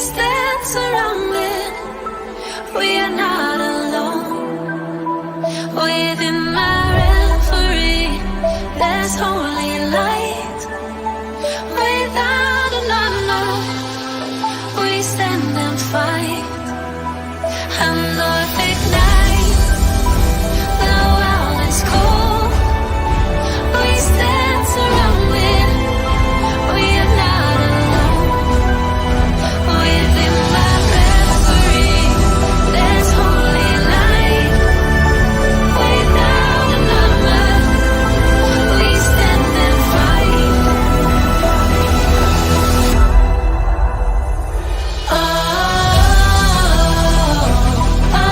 stand surrounded. We are not alone. Within my reverie, there's holy light. Without an unknown, we stand and fight. And north ignite. The world is cold. We stand surrounded. We are not alone. Within my reverie, there's holy light. Without an unknown, we stand and fight. Oh, oh,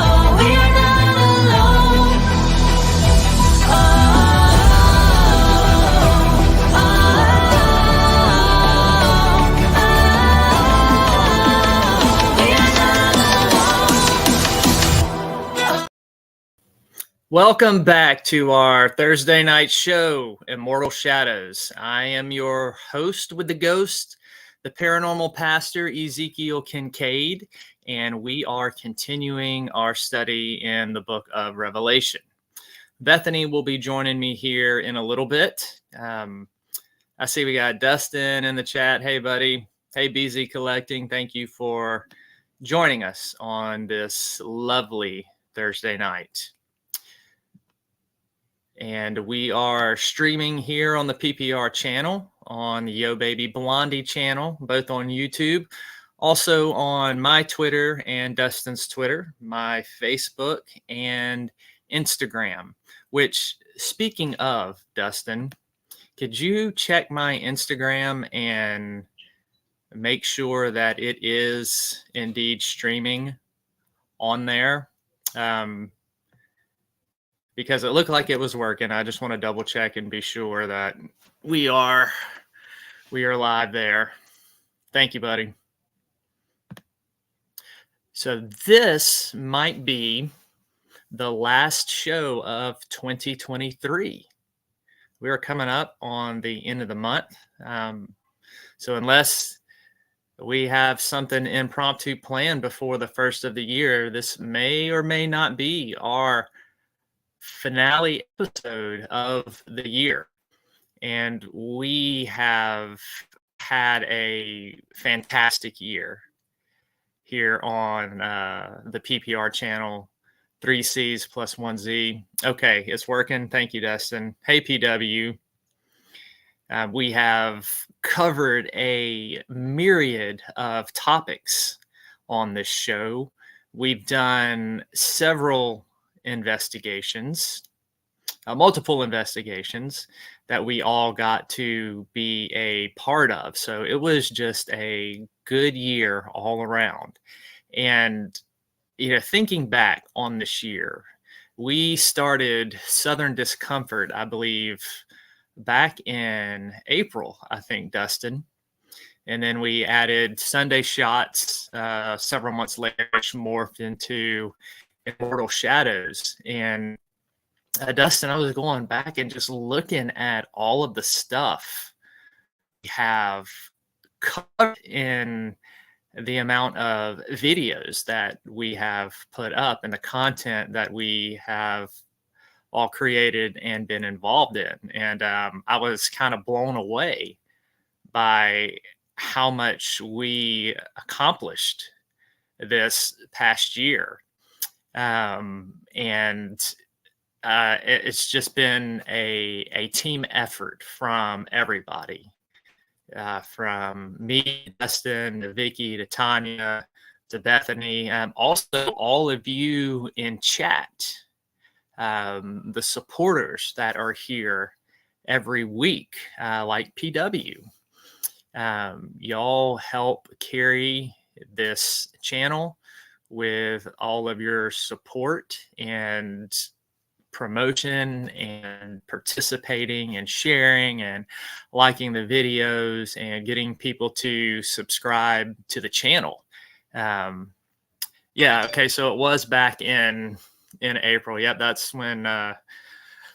oh, we are not alone. Oh, we are not alone. Welcome back to our Thursday night show, Immortal Shadows. I am your host with the ghost, the paranormal pastor, Ezekiel Kincaid, and we are continuing our study in the book of Revelation. Bethany will be joining me here in a little bit. I see we got Dustin in the chat. Hey, buddy. Hey, BZ Collecting. Thank you for joining us on this lovely Thursday night. And we are streaming here on the PPR channel, on the yobaby Blondie channel, both on YouTube, also on my Twitter and Dustin's Twitter, my Facebook and Instagram, which, speaking of, Dustin, could you check my Instagram and make sure that it is indeed streaming on there? Because it looked like it was working. I just want to double check and be sure that we are live there. Thank you, buddy. So this might be the last show of 2023. We are coming up on the end of the month. So unless we have something impromptu planned before the first of the year, this may or may not be our finale episode of the year. And we have had a fantastic year here on the PPR channel, 3 C's plus 1 Z. Okay, it's working. Thank you, Dustin. Hey, PW. We have covered a myriad of topics on this show. We've done several investigations, multiple investigations that we all got to be a part of. So it was just a good year all around. And, thinking back on this year, we started Southern Discomfort, I believe, back in April, I think, Dustin. And then we added Sunday Shots several months later, which morphed into Immortal Shadows. And Dustin, I was going back and just looking at all of the stuff we have covered in the amount of videos that we have put up and the content that we have all created and been involved in. And I was kind of blown away by how much we accomplished this past year. It's just been a team effort from everybody, from me, Dustin, to Vickie, to Tanya, to Bethany, also all of you in chat, the supporters that are here every week, like PW. Y'all help carry this channel with all of your support and promotion and participating and sharing and liking the videos and getting people to subscribe to the channel. Okay, so it was back in April. Yep, that's when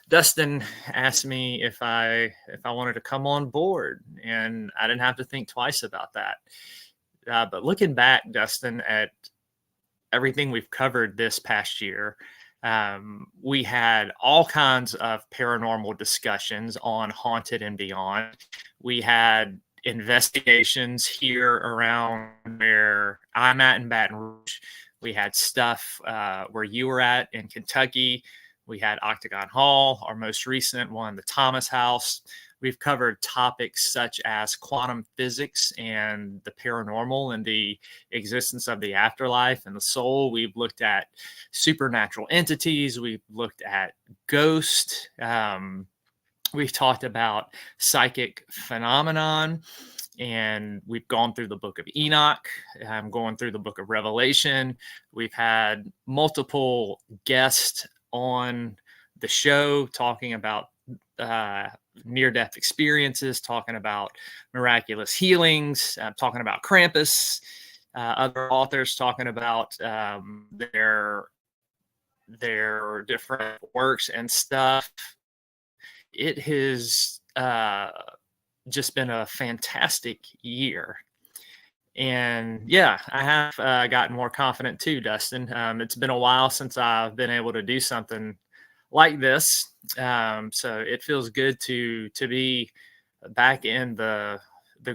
Dustin asked me if I wanted to come on board, and I didn't have to think twice about that. But looking back, Dustin, at everything we've covered this past year, we had all kinds of paranormal discussions on Haunted and Beyond. We had investigations here around where I'm at in Baton Rouge. We had stuff where you were at in Kentucky. We had Octagon Hall, our most recent one, the Thomas House. We've covered topics such as quantum physics and the paranormal and the existence of the afterlife and the soul. We've looked at supernatural entities. We've looked at ghosts. We've talked about psychic phenomenon, and we've gone through the book of Enoch. I'm going through the book of Revelation. We've had multiple guests on the show talking about near-death experiences, talking about miraculous healings, talking about Krampus, other authors talking about their different works and stuff. It has just been a fantastic year. And yeah, I have gotten more confident too, Dustin. It's been a while since I've been able to do something like this. So it feels good to be back in the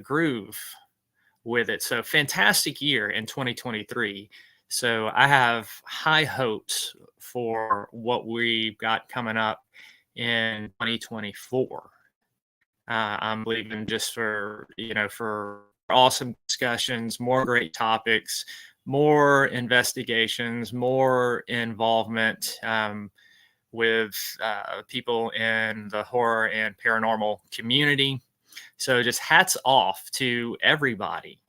groove with it. So fantastic year in 2023. So I have high hopes for what we've got coming up in 2024. I'm believing just for awesome discussions, more great topics, more investigations, more involvement with people in the horror and paranormal community. So just hats off to everybody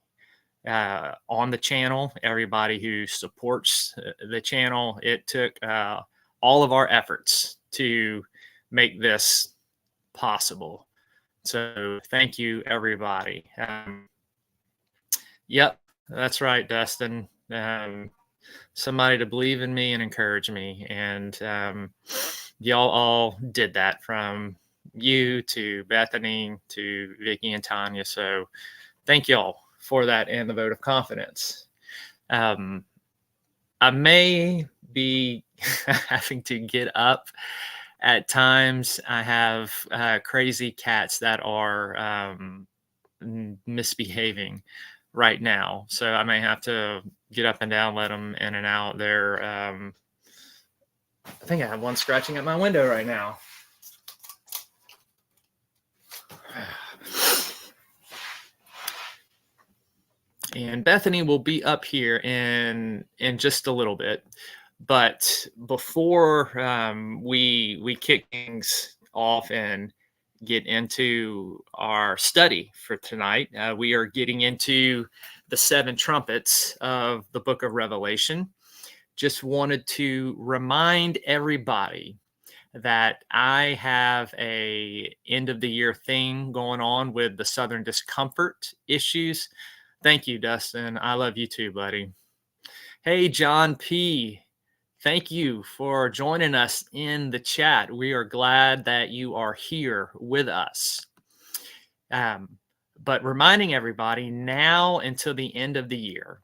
on the channel, everybody who supports the channel. It took all of our efforts to make this possible. So thank you, everybody. Yep, that's right, Dustin. Somebody to believe in me and encourage me. And y'all all did that, from you to Bethany to Vickie and Tanya. So thank y'all for that and the vote of confidence. I may be having to get up at times. I have crazy cats that are misbehaving right now, so I may have to get up and down, let them in and out. They're I think I have one scratching at my window right now. And Bethany will be up here in just a little bit, but before we kick things off and get into our study for tonight, we are getting into the 7 trumpets of the book of Revelation. Just wanted to remind everybody that I have a end of the year thing going on with the Southern discomfort issues. Thank you, Dustin. I love you too, buddy. Hey, John P. Thank you for joining us in the chat. We are glad that you are here with us. But reminding everybody, now until the end of the year,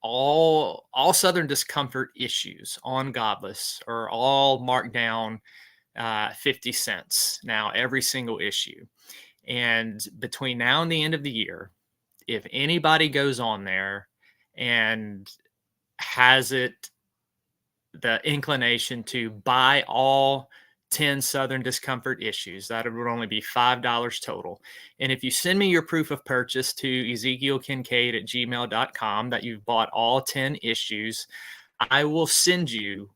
all Southern discomfort issues on Godless are all marked down 50 cents now, every single issue. And between now and the end of the year, if anybody goes on there and has the inclination to buy all 10 Southern discomfort issues, that would only be $5 total. And if you send me your proof of purchase to ezekielkincaid@gmail.com that you've bought all 10 issues, I will send you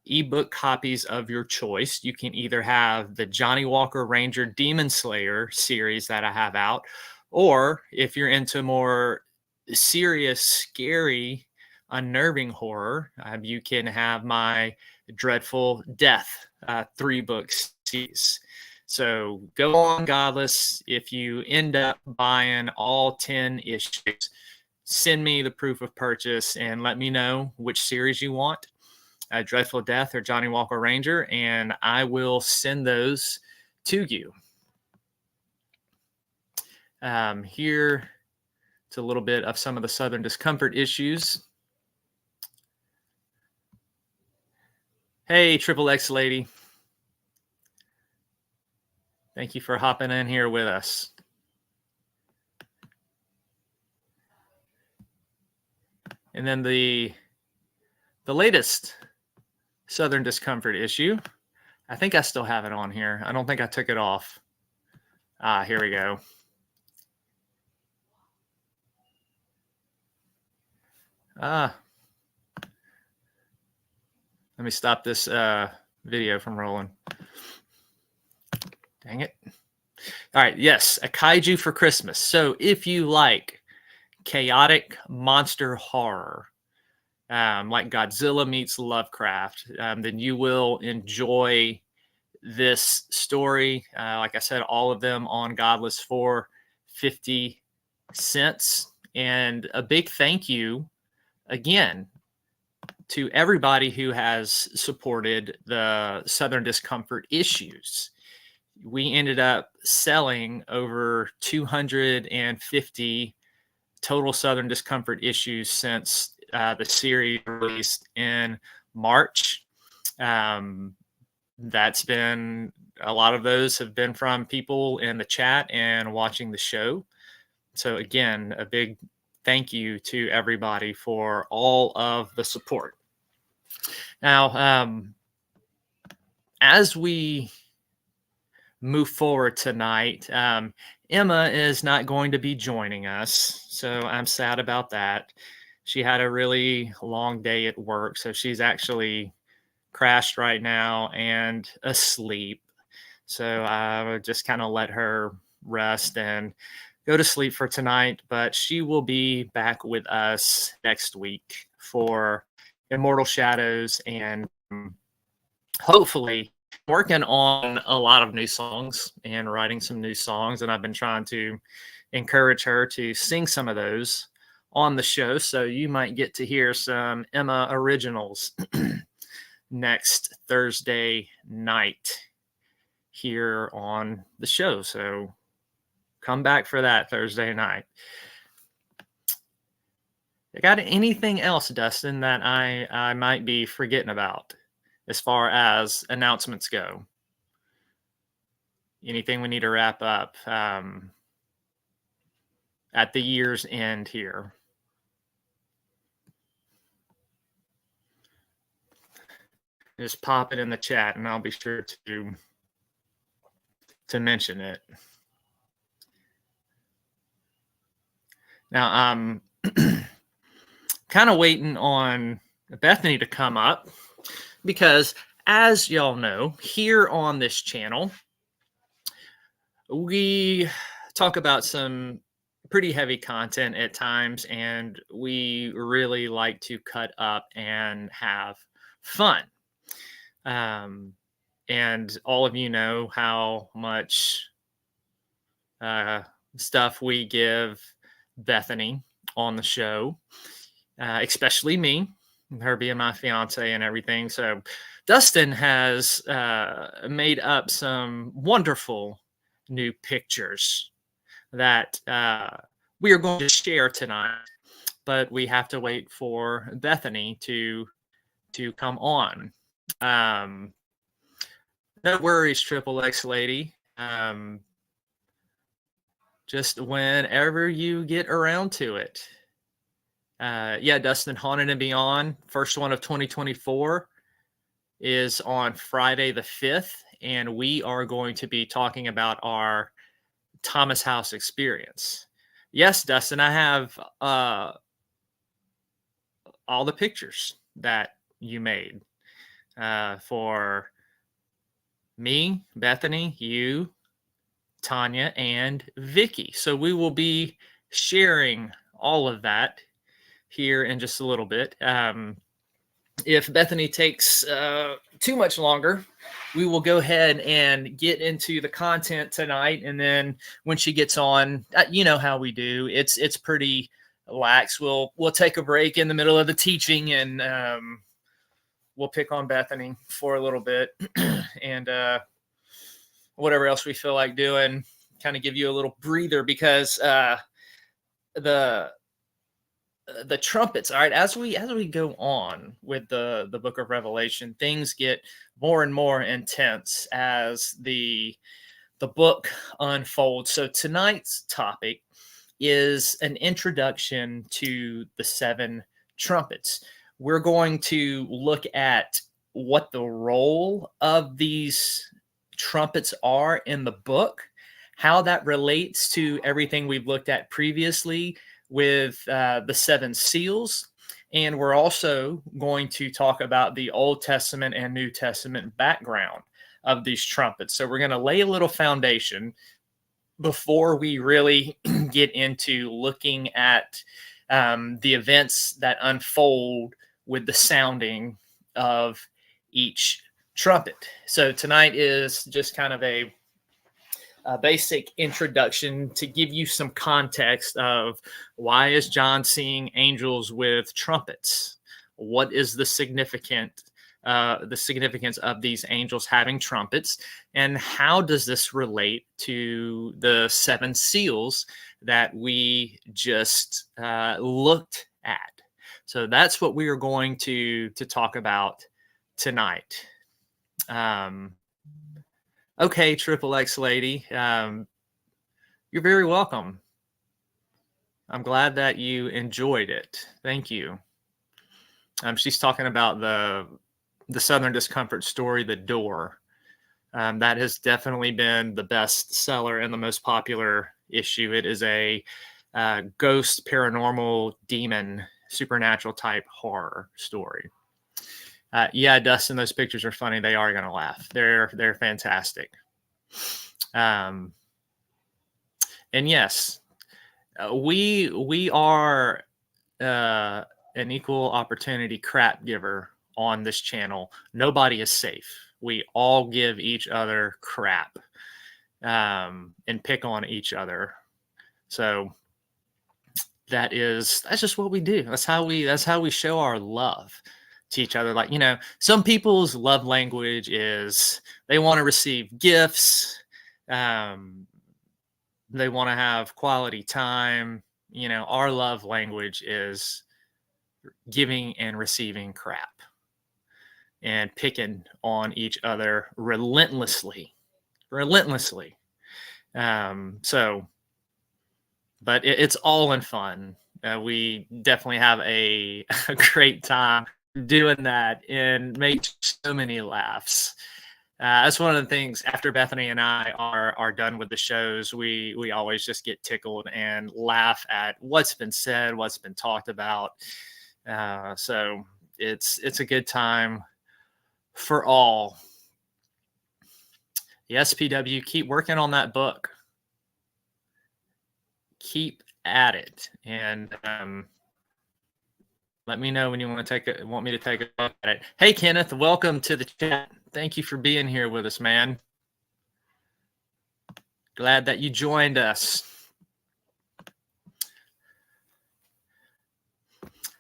ebook copies of your choice. You can either have the Johnny Walker Ranger Demon Slayer series that I have out, or if you're into more serious, scary, unnerving horror, you can have my Dreadful Death 3-book series. So go on, Godless. If you end up buying all 10 issues, send me the proof of purchase and let me know which series you want. Dreadful Death or Johnny Walker Ranger, and I will send those to you. Here, it's a little bit of some of the Southern discomfort issues. Hey, Triple X lady. Thank you for hopping in here with us. And then the latest Southern discomfort issue. I think I still have it on here. I don't think I took it off. Here we go. Let me stop this video from rolling. Dang it. All right. Yes. A kaiju for Christmas. So if you like chaotic monster horror, like Godzilla meets Lovecraft, then you will enjoy this story. Like I said, all of them on Godless for 50 cents. And a big thank you again to everybody who has supported the Southern discomfort issues. We ended up selling over 250 total Southern discomfort issues since the series released in March. That's been, a lot of those have been from people in the chat and watching the show. So again, a big thank you to everybody for all of the support. Now, as we move forward tonight, Emma is not going to be joining us, so I'm sad about that. She had a really long day at work, so she's actually crashed right now and asleep. So I would just kind of let her rest and go to sleep for tonight, but she will be back with us next week for Immortal Shadows, and hopefully working on a lot of new songs and writing some new songs. And I've been trying to encourage her to sing some of those on the show. So you might get to hear some Emma originals next Thursday night here on the show. So come back for that Thursday night. I got anything else, Dustin, that I might be forgetting about as far as announcements go? Anything we need to wrap up at the year's end here? Just pop it in the chat and I'll be sure to mention it. Now, I'm kind of waiting on Bethany to come up because, as y'all know, here on this channel, we talk about some pretty heavy content at times, and we really like to cut up and have fun. And all of you know how much stuff we give Bethany on the show, especially me, her being my fiance and everything. So Dustin has made up some wonderful new pictures that we are going to share tonight, but we have to wait for Bethany to come on. No worries, Triple X lady. Just whenever you get around to it. Yeah, Dustin, Haunted and Beyond, first one of 2024 is on Friday the 5th, and we are going to be talking about our Thomas House experience. Yes, Dustin, I have all the pictures that you made for me, Bethany, you, Tanya, and Vickie. So we will be sharing all of that here in just a little bit. If Bethany takes too much longer, we will go ahead and get into the content tonight. And then when she gets on, you know how we do. It's pretty lax. We'll take a break in the middle of the teaching and we'll pick on Bethany for a little bit and whatever else we feel like doing, kind of give you a little breather because the trumpets. All right, as we go on with the book of Revelation, things get more and more intense as the book unfolds. So tonight's topic is an introduction to the seven trumpets. We're going to look at what the role of these trumpets are in the book, how that relates to everything we've looked at previously with the seven seals. And we're also going to talk about the Old Testament and New Testament background of these trumpets. So we're going to lay a little foundation before we really get into looking at the events that unfold with the sounding of each trumpet. So tonight is just kind of a basic introduction to give you some context of why is John seeing angels with trumpets? What is the significance of these angels having trumpets, and how does this relate to the seven seals that we just looked at? So that's what we are going to talk about tonight. Okay, Triple X lady, you're very welcome. I'm glad that you enjoyed it. Thank you. She's talking about the Southern Discomfort story, The Door. That has definitely been the best seller and the most popular issue. It is a ghost, paranormal, demon, supernatural type horror story. Yeah, Dustin, those pictures are funny. They are going to laugh. They're fantastic. And yes, we are an equal opportunity crap giver on this channel. Nobody is safe. We all give each other crap and pick on each other. So that's just what we do. That's how we show our love to each other. Like, some people's love language is they want to receive gifts. They want to have quality time. Our love language is giving and receiving crap and picking on each other relentlessly. But it's all in fun. We definitely have a great time doing that and make so many laughs. That's one of the things after Bethany and I are done with the shows, we always just get tickled and laugh at what's been said, what's been talked about. So it's a good time for all. The SPW, keep working on that book. Keep at it, and let me know when you want me to take a look at it. Hey, Kenneth, welcome to the chat. Thank you for being here with us, man. Glad that you joined us.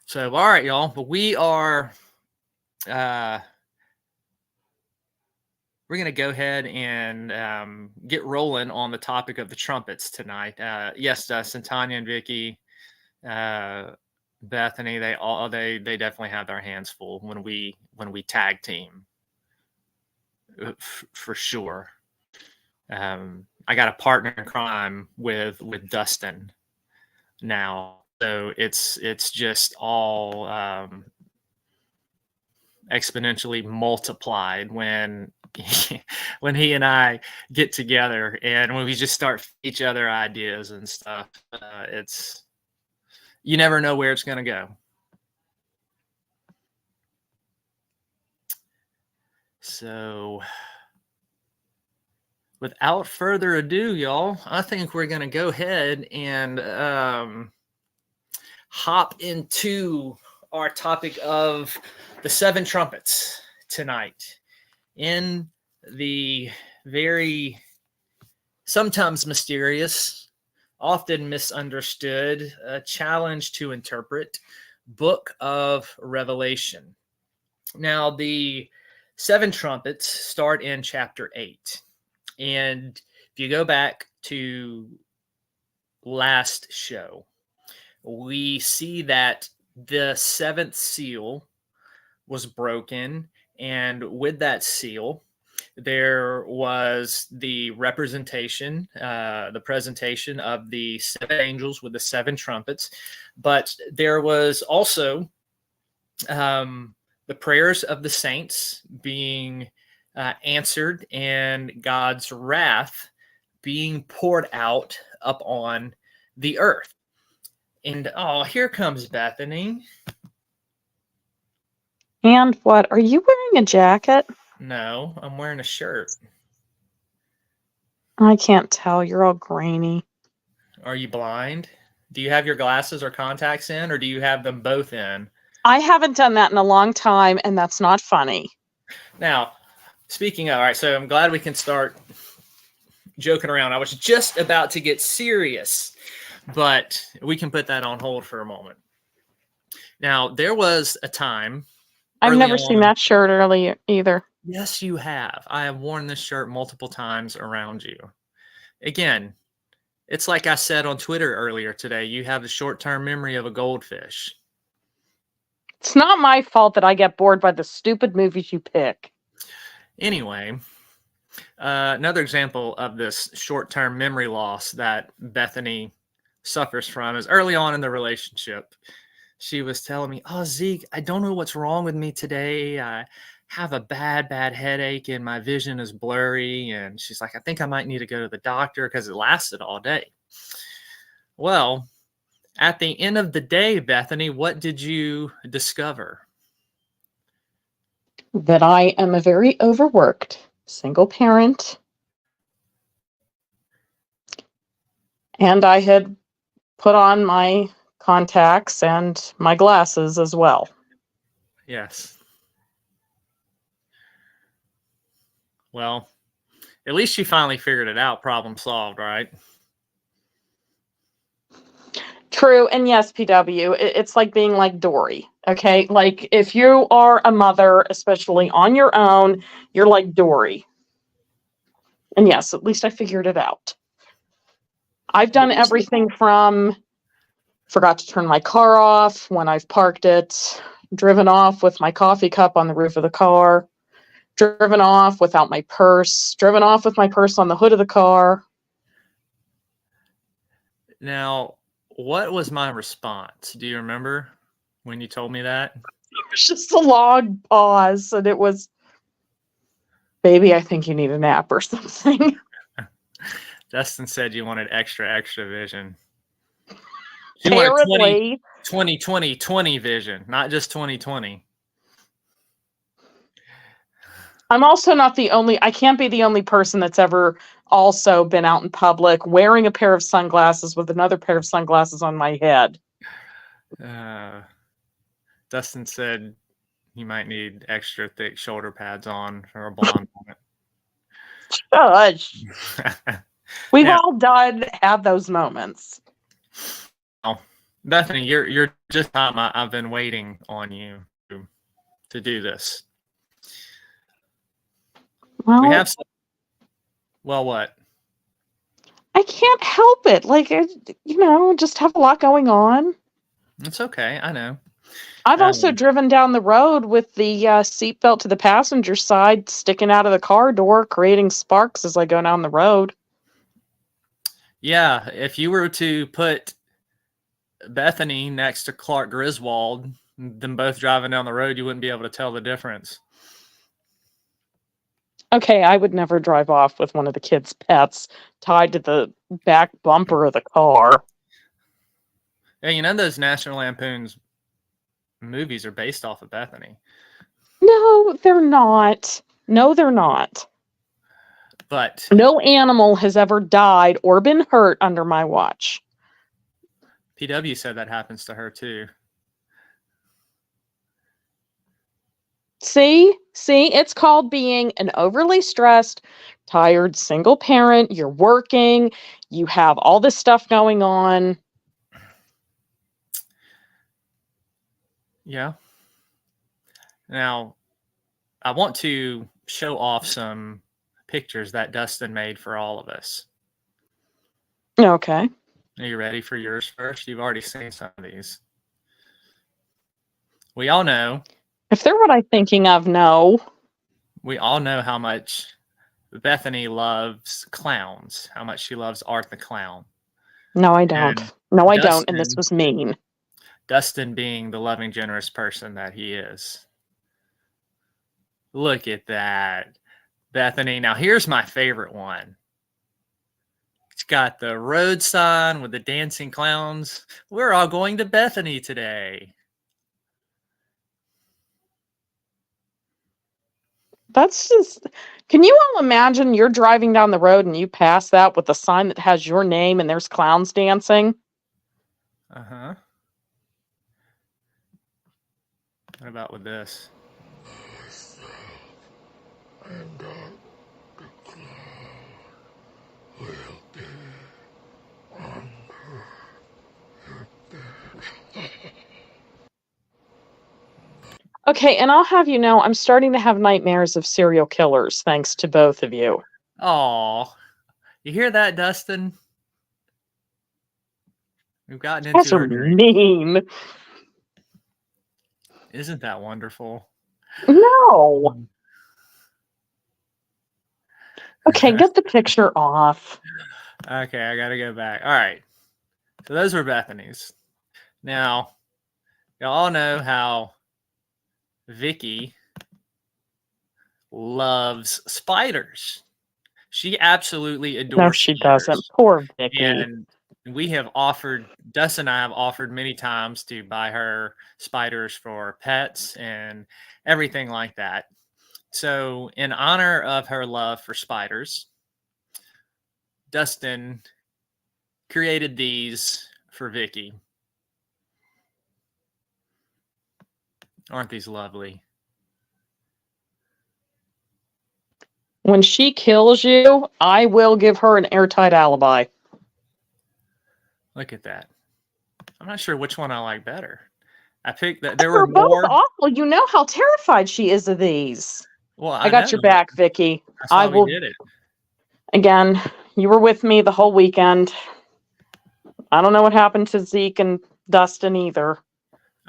So, all right, y'all. But we are we're going to go ahead and get rolling on the topic of the trumpets tonight. Yes, Dustin, Tanya, and Vickie, Bethany, they definitely have their hands full when we tag team, for sure. I got a partner in crime with Dustin now, so it's just all exponentially multiplied when he and I get together and when we just start each other ideas and stuff. You never know where it's going to go. So without further ado, y'all, I think we're going to go ahead and hop into our topic of the seven trumpets tonight in the very sometimes mysterious, often misunderstood, challenge to interpret book of Revelation. Now, the 7 trumpets start in chapter 8. And if you go back to last show, we see that the 7th seal was broken. And with that seal, there was the representation, the presentation of the 7 angels with the 7 trumpets. But there was also the prayers of the saints being answered and God's wrath being poured out upon the earth. And oh, here comes Bethany. And what? Are you wearing a jacket? No, I'm wearing a shirt. I can't tell. You're all grainy. Are you blind? Do you have your glasses or contacts in, or do you have them both in? I haven't done that in a long time, and that's not funny. Now, speaking of, all right, so I'm glad we can start joking around. I was just about to get serious, but we can put that on hold for a moment. Now, there was a time. I've early never seen on- that shirt earlier either. Yes, you have. I have worn this shirt multiple times around you. Again, it's like I said on Twitter earlier today, you have the short-term memory of a goldfish. It's not my fault that I get bored by the stupid movies you pick. Anyway, another example of this short-term memory loss that Bethany suffers from is early on in the relationship. She was telling me, "Oh, Zeke, I don't know what's wrong with me today. I have a bad headache and my vision is blurry." And she's like, "I think I might need to go to the doctor," because it lasted all day. Well, at the end of the day, Bethany, what did you discover? That I am a very overworked single parent. And I had put on my contacts and my glasses as well. Yes. Well, at least you finally figured it out. Problem solved, right? True. And yes, PW, it's like being like Dory. Okay. Like if you are a mother, especially on your own, you're like Dory. And yes, at least I figured it out. I've done everything from forgot to turn my car off when I've parked it, driven off with my coffee cup on the roof of the car, driven off without my purse, driven off with my purse on the hood of the car. Now, what was my response? Do you remember when you told me that? It was just a long pause, and it was, "Baby, I think you need a nap or something." Justin said you wanted extra vision. You wanted Apparently. 20 vision, not just 2020. I'm also not the only, I can't be the only person that's ever also been out in public wearing a pair of sunglasses with another pair of sunglasses on my head. Dustin said you might need extra thick shoulder pads on or a blonde Gosh. on it. We've Now- all had those moments. Oh, Bethany, you're just time. I've been waiting on you to do this. Well, We have some, well, what? I can't help it. Like, just have a lot going on. It's okay. I know. I've also Um, driven down the road with the seatbelt to the passenger side sticking out of the car door, creating sparks as I go down the road. Yeah, if you were to put Bethany next to Clark Griswold, them both driving down the road, you wouldn't be able to tell the difference. Okay, I would never drive off with one of the kids' pets tied to the back bumper of the car. Yeah, you know those National Lampoon's movies are based off of Bethany. No, they're not. No, they're not. But No animal has ever died or been hurt under my watch. PW said that happens to her too. See, it's called being an overly stressed, tired single parent. You're working, you have all this stuff going on. Yeah. Now, I want to show off some pictures that Dustin made for all of us. Okay. Are you ready for yours first? You've already seen some of these. We all know If they're what I'm thinking of, no. how much Bethany loves clowns, how much she loves Art the Clown. No, I don't. And No, I don't. And this Dustin- was mean. Dustin being the loving, generous person that he is. Look at that. Bethany. Now, here's my favorite one. It's got the road sign with the dancing clowns. We're all going to Bethany today. That's just. Can you all imagine you're driving down the road and you pass that with a sign that has your name and there's clowns dancing? Uh-huh. What about with this? Okay, and I'll have you know, I'm starting to have nightmares of serial killers thanks to both of you. Oh, you hear that, Dustin? We've gotten That's into her dream. mean. Isn't that wonderful? No. Okay, get the picture off. Okay, I got to go back. All right. So those were Bethany's. Now, y'all all know how Vickie loves spiders. She absolutely adores No, she spiders. doesn't. Poor Vicky. And we have offered, Dustin and I have offered many times to buy her spiders for pets and everything like that. So, in honor of her love for spiders, Dustin created these for Vickie. Aren't these lovely? When she kills you, I will give her an airtight alibi. Look at that. I'm not sure which one I like better. I picked that. There They're were both more. awful. You know how terrified she is of these. Well, I got know, your back, Vicky. That's why I will. we did it. Again, you were with me the whole weekend. I don't know what happened to Zeke and Dustin either.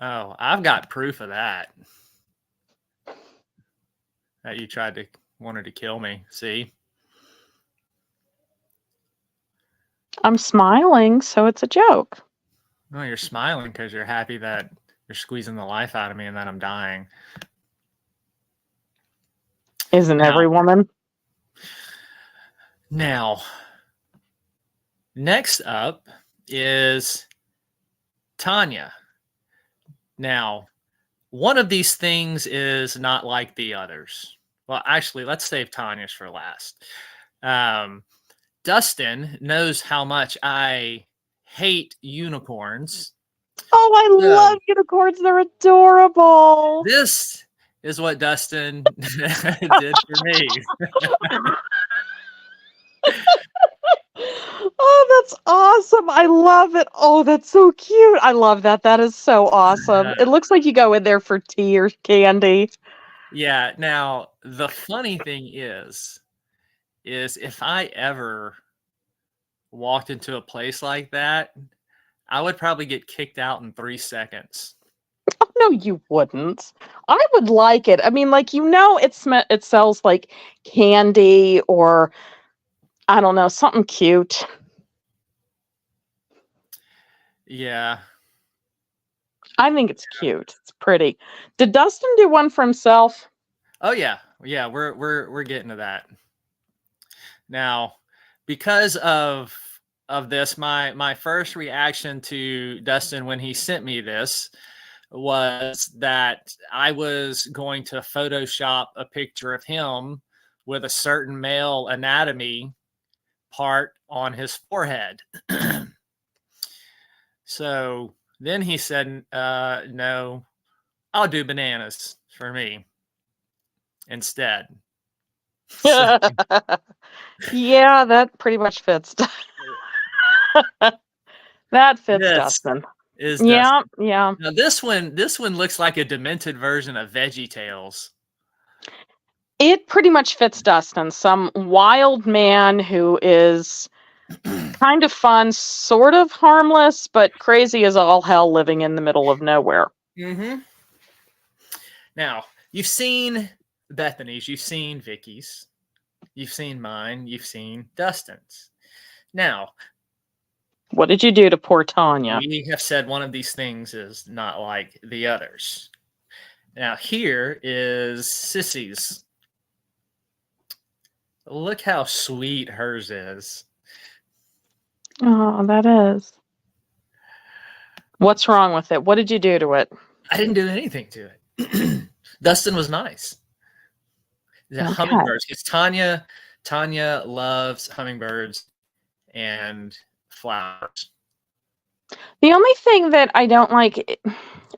Oh, I've got proof of that. That you wanted to kill me. See? I'm smiling, so it's a joke. No, you're smiling because you're happy that you're squeezing the life out of me and that I'm dying. Isn't every woman? Now, next up is Tanya. Now, one of these things is not like the others. Well, actually, let's save Tanya's for last. Dustin knows how much I hate unicorns. Oh, I love unicorns. They're adorable. This is what Dustin did for me. Oh, that's awesome. I love it. Oh, that's so cute. I love that. That is so awesome. It looks like you go in there for tea or candy. Yeah. Now, the funny thing is if I ever walked into a place like that, I would probably get kicked out in 3 seconds. Oh, no, you wouldn't. I would like it. I mean, like, you know, it sells like candy or, I don't know, something cute. Yeah. I think it's cute. It's pretty. Did Dustin do one for himself? Oh yeah. Yeah, we're getting to that. Now, because of this, my first reaction to Dustin when he sent me this was that I was going to Photoshop a picture of him with a certain male anatomy part on his forehead. So then he said, no, I'll do bananas for me instead. So, Yeah, that pretty much fits. That fits this Dustin. is Yeah, Dustin. yeah. Now this one looks like a demented version of Veggie Tales. It pretty much fits Dustin, some wild man who is kind of fun, sort of harmless, but crazy as all hell, living in the middle of nowhere. Mm-hmm. Now, you've seen Bethany's, you've seen Vickie's, you've seen mine, you've seen Dustin's. Now, What did you do to poor Tanya? we have said one of these things is not like the others. Now, here is Sissy's. Look how sweet hers is. Oh, that is. What's wrong with it? What did you do to it? I didn't do anything to it. Dustin was nice. The Okay. hummingbirds, because Tanya loves hummingbirds and flowers. The only thing that I don't like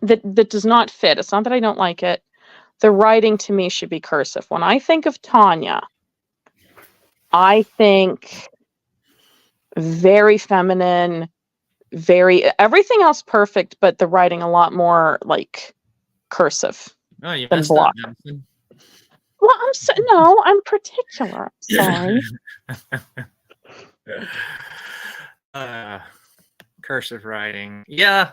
that does not fit, it's not that I don't like it, the writing to me should be cursive. When I think of Tanya, I think very feminine, everything else perfect, but the writing a lot more like cursive Oh, you than messed up, block. Dustin. Well, I'm particular. Sorry. Cursive writing. Yeah.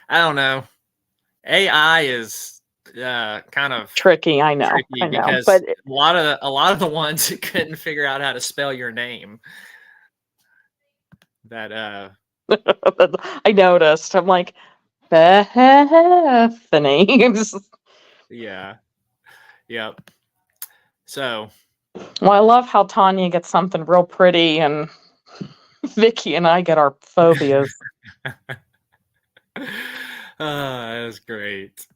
I don't know. AI is kind of Tricky, I know. tricky because But a lot of the ones that couldn't figure out how to spell your name. That I noticed. I'm like, Bethany. yeah. Yep. So Well, I love how Tanya gets something real pretty and Vicky and I get our phobias. that's great.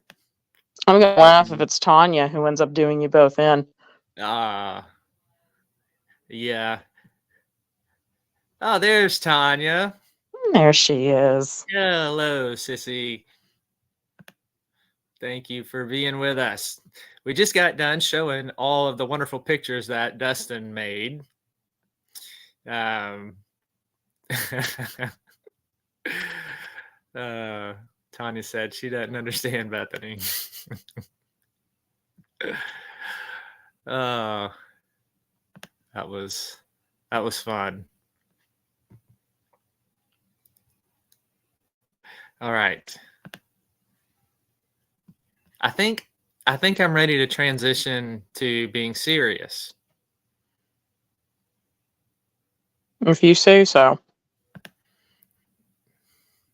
I'm going to laugh if it's Tanya who ends up doing you both in. Yeah. Oh, there's Tanya. There she is. Hello, sissy. Thank you for being with us. We just got done showing all of the wonderful pictures that Dustin made. Tanya said she doesn't understand Bethany. That was fun. All right. I think I'm ready to transition to being serious. If you say so.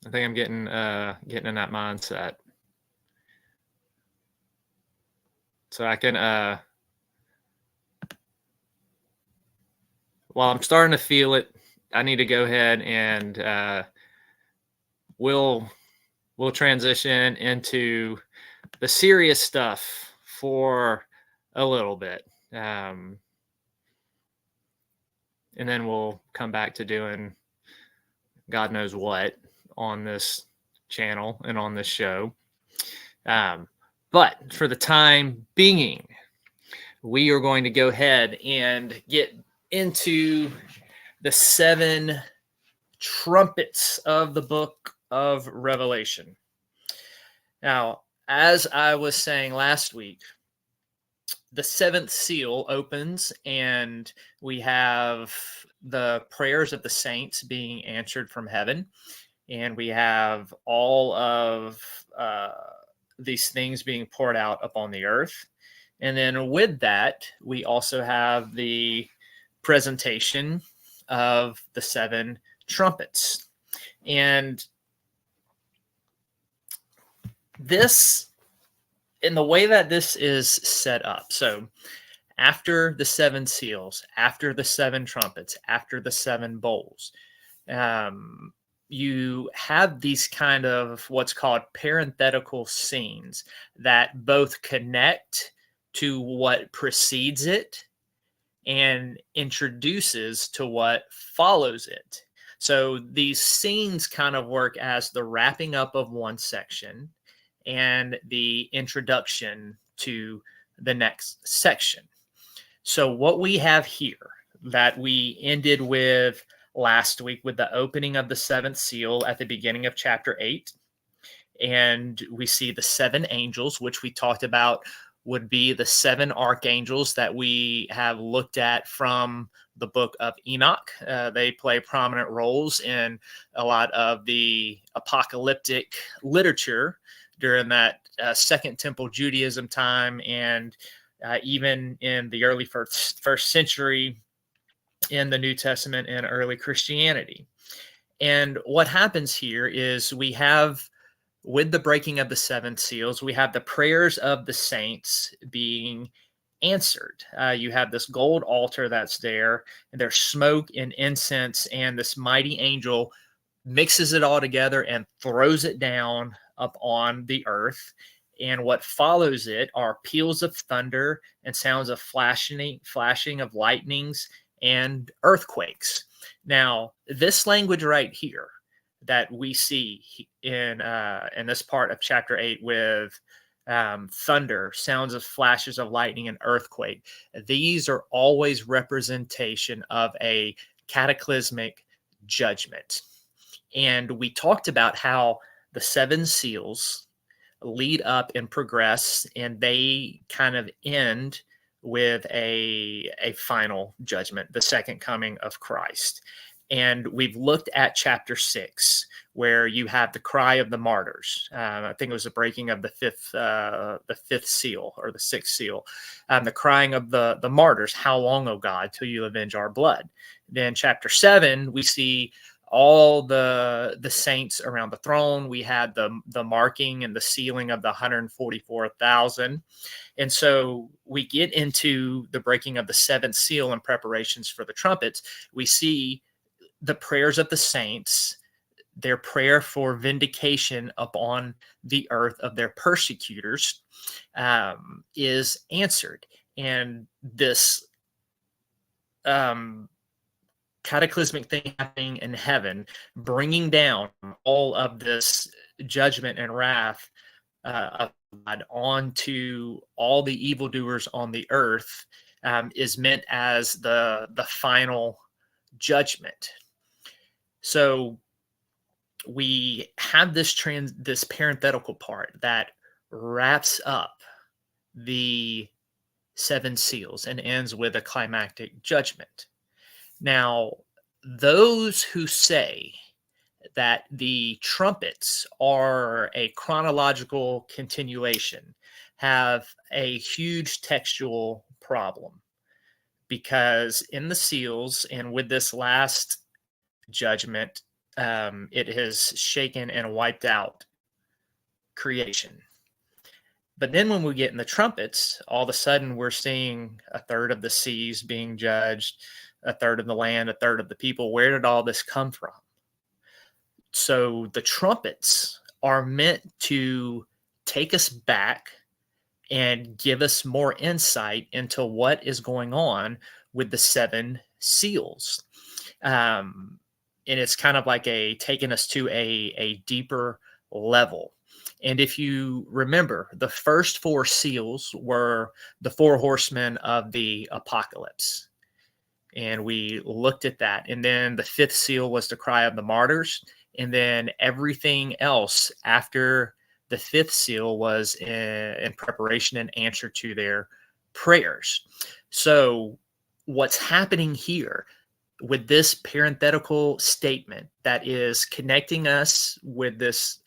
I think I'm getting in that mindset. So I can while I'm starting to feel it, I need to go ahead and we'll transition into the serious stuff for a little bit. And then we'll come back to doing God knows what on this channel and on this show. But for the time being, we are going to go ahead and get into the 7 trumpets of the book of Revelation. Now, as I was saying last week, the 7th seal opens and we have the prayers of the saints being answered from heaven. And we have all of these things being poured out upon the earth. And then with that, we also have the presentation of the 7 trumpets. And this, in the way that this is set up, so after the 7 seals, after the 7 trumpets, after the 7 bowls, you have these kind of what's called parenthetical scenes that both connect to what precedes it and introduces to what follows it. So these scenes kind of work as the wrapping up of one section and the introduction to the next section. So what we have here that we ended with last week with the opening of the 7th seal at the beginning of chapter 8. And we see the 7 angels, which we talked about would be the 7 archangels that we have looked at from the book of Enoch. They play prominent roles in a lot of the apocalyptic literature during that Second Temple Judaism time, and even in the early first century in the New Testament and early Christianity. And what happens here is we have, with the breaking of the 7 seals, we have the prayers of the saints being answered. You have this gold altar that's there, and there's smoke and incense, and this mighty angel mixes it all together and throws it down up on the earth. And what follows it are peals of thunder and sounds of flashing of lightnings and earthquakes. Now, this language right here that we see in this part of chapter 8 with thunder, sounds of flashes of lightning, and earthquake, these are always representation of a cataclysmic judgment. And we talked about how the 7 seals lead up and progress, and they kind of end with a final judgment, the second coming of Christ. And we've looked at chapter 6, where you have the cry of the martyrs. I think it was the breaking of the fifth seal, or the 6th seal. The crying of the martyrs, how long, O God, till you avenge our blood? Then chapter 7, we see all the saints around the throne. We had the marking and the sealing of the 144,000. And so we get into the breaking of the 7th seal and preparations for the trumpets. We see the prayers of the saints, their prayer for vindication upon the earth of their persecutors is answered. And this cataclysmic thing happening in heaven, bringing down all of this judgment and wrath of God onto all the evildoers on the earth, is meant as the final judgment. So we have this parenthetical part that wraps up the 7 seals and ends with a climactic judgment. Now, those who say that the trumpets are a chronological continuation have a huge textual problem, because in the seals and with this last judgment, it has shaken and wiped out creation. But then when we get in the trumpets, all of a sudden we're seeing a third of the seas being judged, a third of the land, a third of the people. Where did all this come from? So the trumpets are meant to take us back and give us more insight into what is going on with the 7 seals. And it's kind of like taking us to a deeper level. And if you remember, the first 4 seals were the 4 horsemen of the apocalypse. And we looked at that. And then the 5th seal was the cry of the martyrs. And then everything else after the 5th seal was in preparation and answer to their prayers. So what's happening here with this parenthetical statement that is connecting us with this,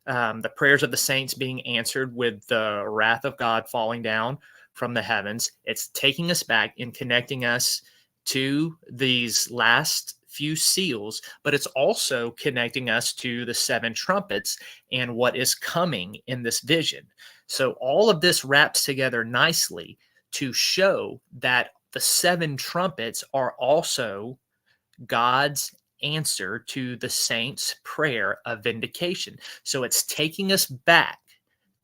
the prayers of the saints being answered with the wrath of God falling down from the heavens, it's taking us back and connecting us to these last few seals, but it's also connecting us to the 7 trumpets and what is coming in this vision. So all of this wraps together nicely to show that the 7 trumpets are also God's answer to the saints' prayer of vindication. So it's taking us back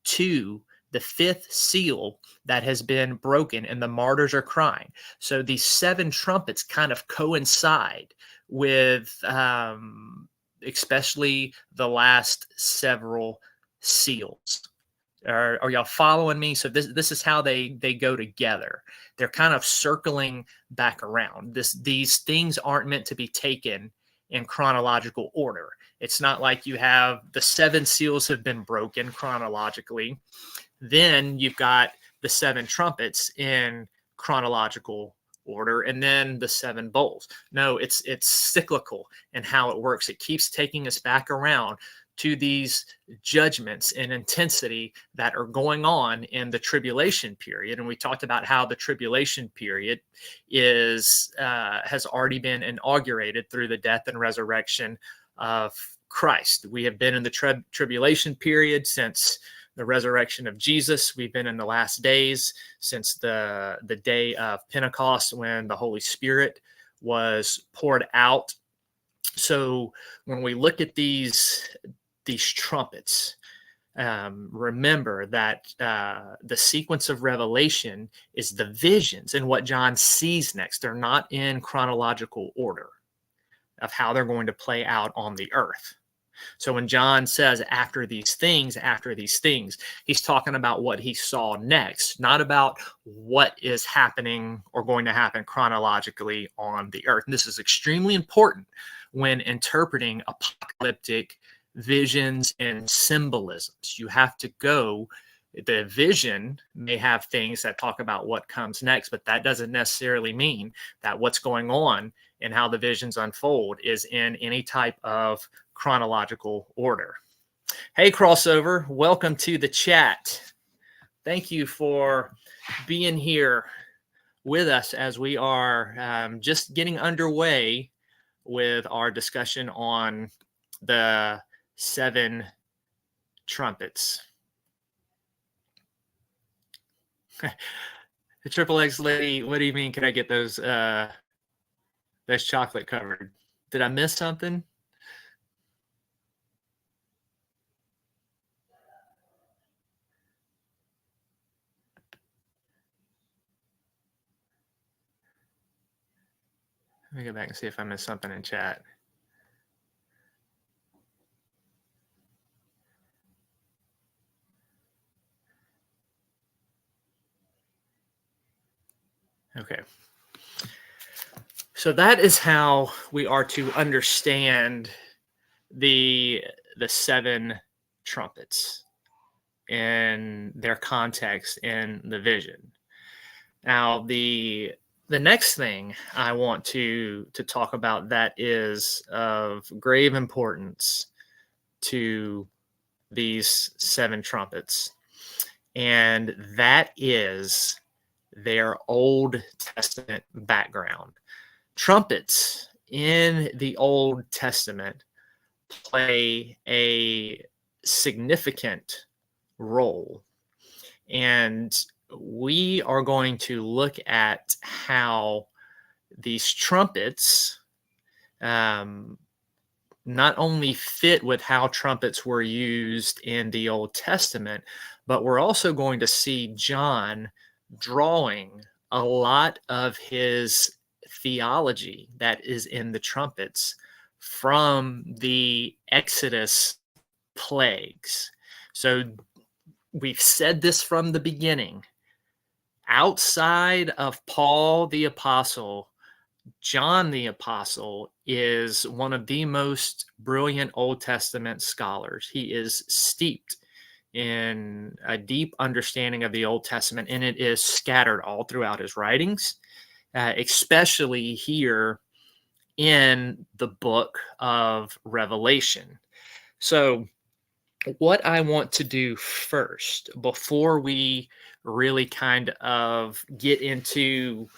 to the 5th seal that has been broken and the martyrs are crying. So these 7 trumpets kind of coincide with especially the last several seals. Are y'all following me? So this is how they go together. They're kind of circling back around. These things aren't meant to be taken in chronological order. It's not like you have the 7 seals have been broken chronologically. Then you've got the seven trumpets in chronological order and then the seven bowls. No, it's cyclical in how it works. It keeps taking us back around to these judgments and intensity that are going on in the tribulation period. And we talked about how the tribulation period is has already been inaugurated through the death and resurrection of Christ. We have been in the tribulation period since the resurrection of Jesus. We've been in the last days since the day of Pentecost, when the Holy Spirit was poured out. So when we look at these trumpets, remember that the sequence of Revelation is the visions and what John sees next. They're not in chronological order of how they're going to play out on the earth. So when John says after these things, he's talking about what he saw next, not about what is happening or going to happen chronologically on the earth. And this is extremely important when interpreting apocalyptic visions and symbolisms. You have to go, the vision may have things that talk about what comes next, but that doesn't necessarily mean that what's going on and how the visions unfold is in any type of chronological order. Hey, Crossover, welcome to the chat. Thank you for being here with us as we are just getting underway with our discussion on the seven trumpets. The Triple X lady, what do you mean? Can I get those chocolate covered? Did I miss something? Let me go back and see if I missed something in chat. Okay. So that is how we are to understand the seven trumpets and their context in the vision. Now, the next thing I want to talk about that is of grave importance to these seven trumpets, and that is their Old Testament background. Trumpets in the Old Testament play a significant role, and we are going to look at how these trumpets not only fit with how trumpets were used in the Old Testament, but we're also going to see John drawing a lot of his theology that is in the trumpets from the Exodus plagues. So we've said this from the beginning. Outside of Paul the Apostle, John the Apostle is one of the most brilliant Old Testament scholars. He is steeped in a deep understanding of the Old Testament, and it is scattered all throughout his writings, especially here in the book of Revelation. So what I want to do first, before we really kind of get into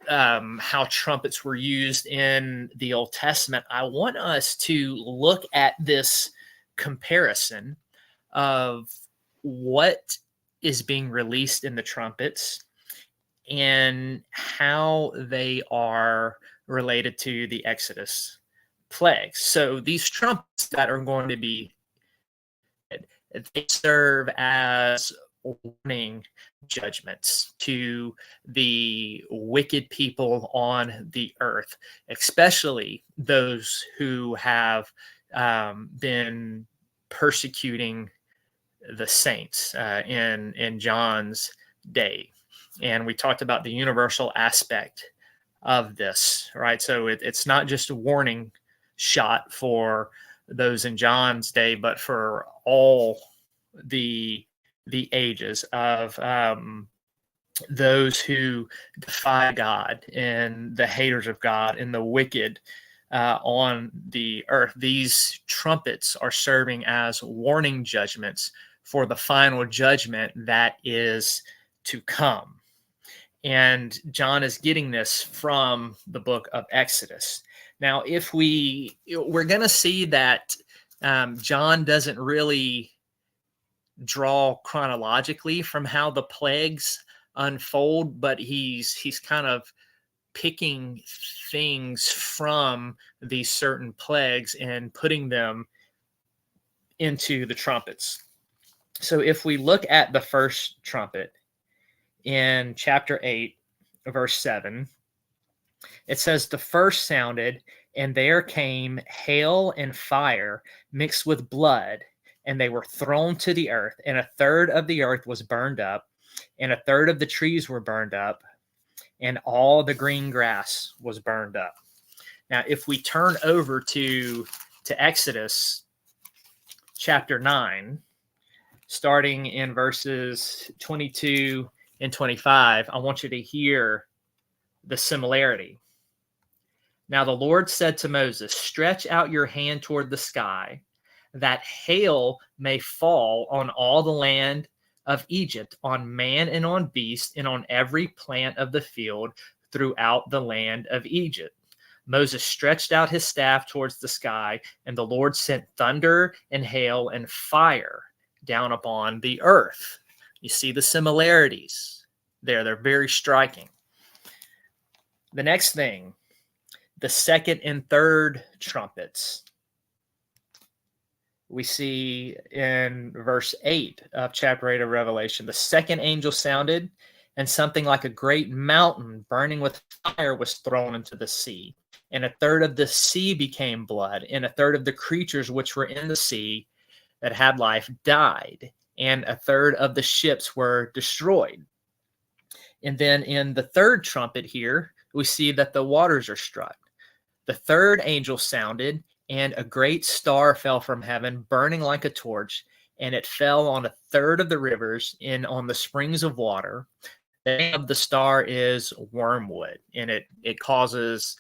how trumpets were used in the Old Testament, I want us to look at this comparison of what is being released in the trumpets and how they are related to the Exodus plagues. So these trumpets that are going to be, they serve as warning judgments to the wicked people on the earth, especially those who have been persecuting the saints in John's day. And we talked about the universal aspect of this, right? So it's not just a warning shot for those in John's day, but for all the the ages of those who defy God and the haters of God and the wicked on the earth. These trumpets are serving as warning judgments for the final judgment that is to come. And John is getting this from the book of Exodus. Now, if we're going to see that John doesn't really draw chronologically from how the plagues unfold, but he's kind of picking things from these certain plagues and putting them into the trumpets. So if we look at the first trumpet in chapter 8, verse 7, it says, "The first sounded, and there came hail and fire mixed with blood, and they were thrown to the earth, and a third of the earth was burned up, and a third of the trees were burned up, and all the green grass was burned up." Now, if we turn over to Exodus chapter 9, starting in verses 22 and 25, I want you to hear the similarity. "Now the Lord said to Moses, 'Stretch out your hand toward the sky, that hail may fall on all the land of Egypt, on man and on beast, and on every plant of the field throughout the land of Egypt.' Moses stretched out his staff towards the sky, and the Lord sent thunder and hail and fire down upon the earth." You see the similarities there. They're very striking. The next thing, the second and third trumpets. We see in verse 8 of chapter 8 of Revelation, "The second angel sounded, and something like a great mountain burning with fire was thrown into the sea. And a third of the sea became blood, and a third of the creatures which were in the sea that had life died, and a third of the ships were destroyed." And then in the third trumpet here, we see that the waters are struck. "The third angel sounded, and a great star fell from heaven, burning like a torch, and it fell on a third of the rivers and on the springs of water. The name of the star is wormwood, and it causes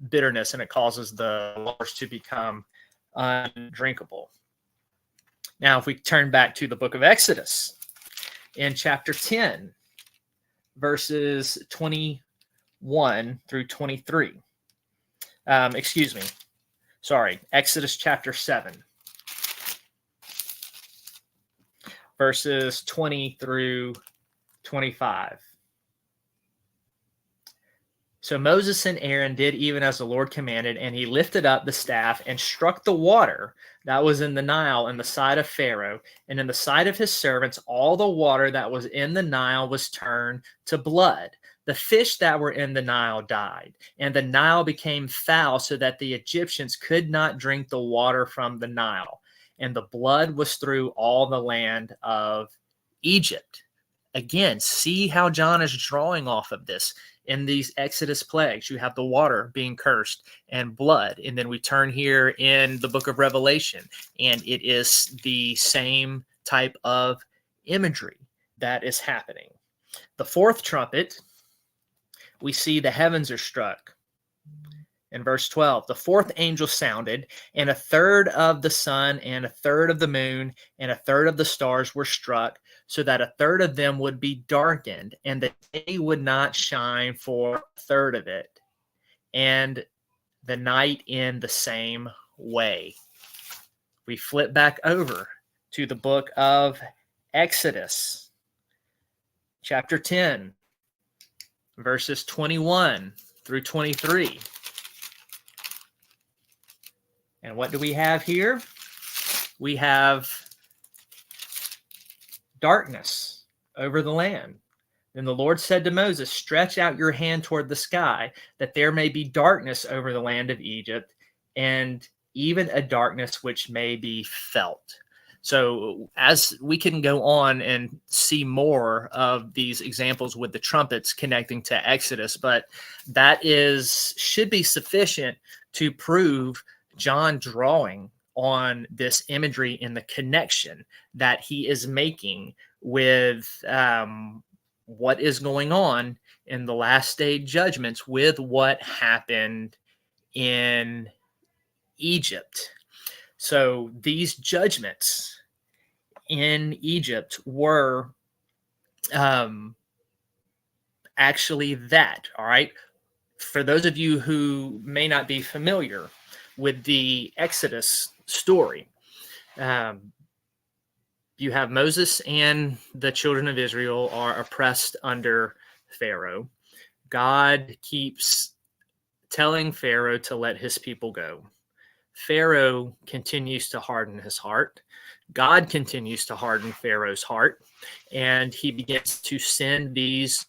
bitterness, and it causes the waters to become undrinkable." Now, if we turn back to the book of Exodus, in chapter 10, verses 21 through 23. Exodus chapter 7, verses 20 through 25. "So Moses and Aaron did even as the Lord commanded, and he lifted up the staff and struck the water that was in the Nile in the sight of Pharaoh, and in the sight of his servants. All the water that was in the Nile was turned to blood. The fish that were in the Nile died, and the Nile became foul, so that the Egyptians could not drink the water from the Nile. And the blood was through all the land of Egypt." Again, see how John is drawing off of this. In these Exodus plagues, you have the water being cursed and blood. And then we turn here in the book of Revelation, and it is the same type of imagery that is happening. The fourth trumpet, we see the heavens are struck. In verse 12, "The fourth angel sounded, and a third of the sun and a third of the moon and a third of the stars were struck, so that a third of them would be darkened, and the day would not shine for a third of it, and the night in the same way." We flip back over to the book of Exodus, chapter 10, verses 21 through 23. And what do we have here? We have darkness over the land. "Then the Lord said to Moses, 'Stretch out your hand toward the sky, that there may be darkness over the land of Egypt, and even a darkness which may be felt.'" So as we can go on and see more of these examples with the trumpets connecting to Exodus, but that should be sufficient to prove John drawing on this imagery and the connection that he is making with what is going on in the last day judgments with what happened in Egypt. So these judgments in Egypt were actually that. All right. For those of you who may not be familiar with the Exodus story, you have Moses and the children of Israel are oppressed under Pharaoh. God keeps telling Pharaoh to let his people go. Pharaoh continues to harden his heart. God continues to harden Pharaoh's heart, and he begins to send these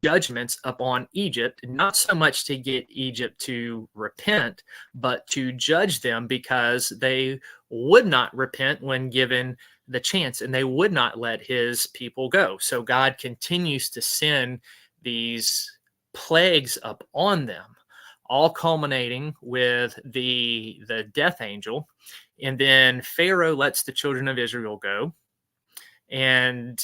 judgments upon Egypt, not so much to get Egypt to repent, but to judge them because they would not repent when given the chance, and they would not let his people go. So God continues to send these plagues up on them, all culminating with the death angel. And then Pharaoh lets the children of Israel go, and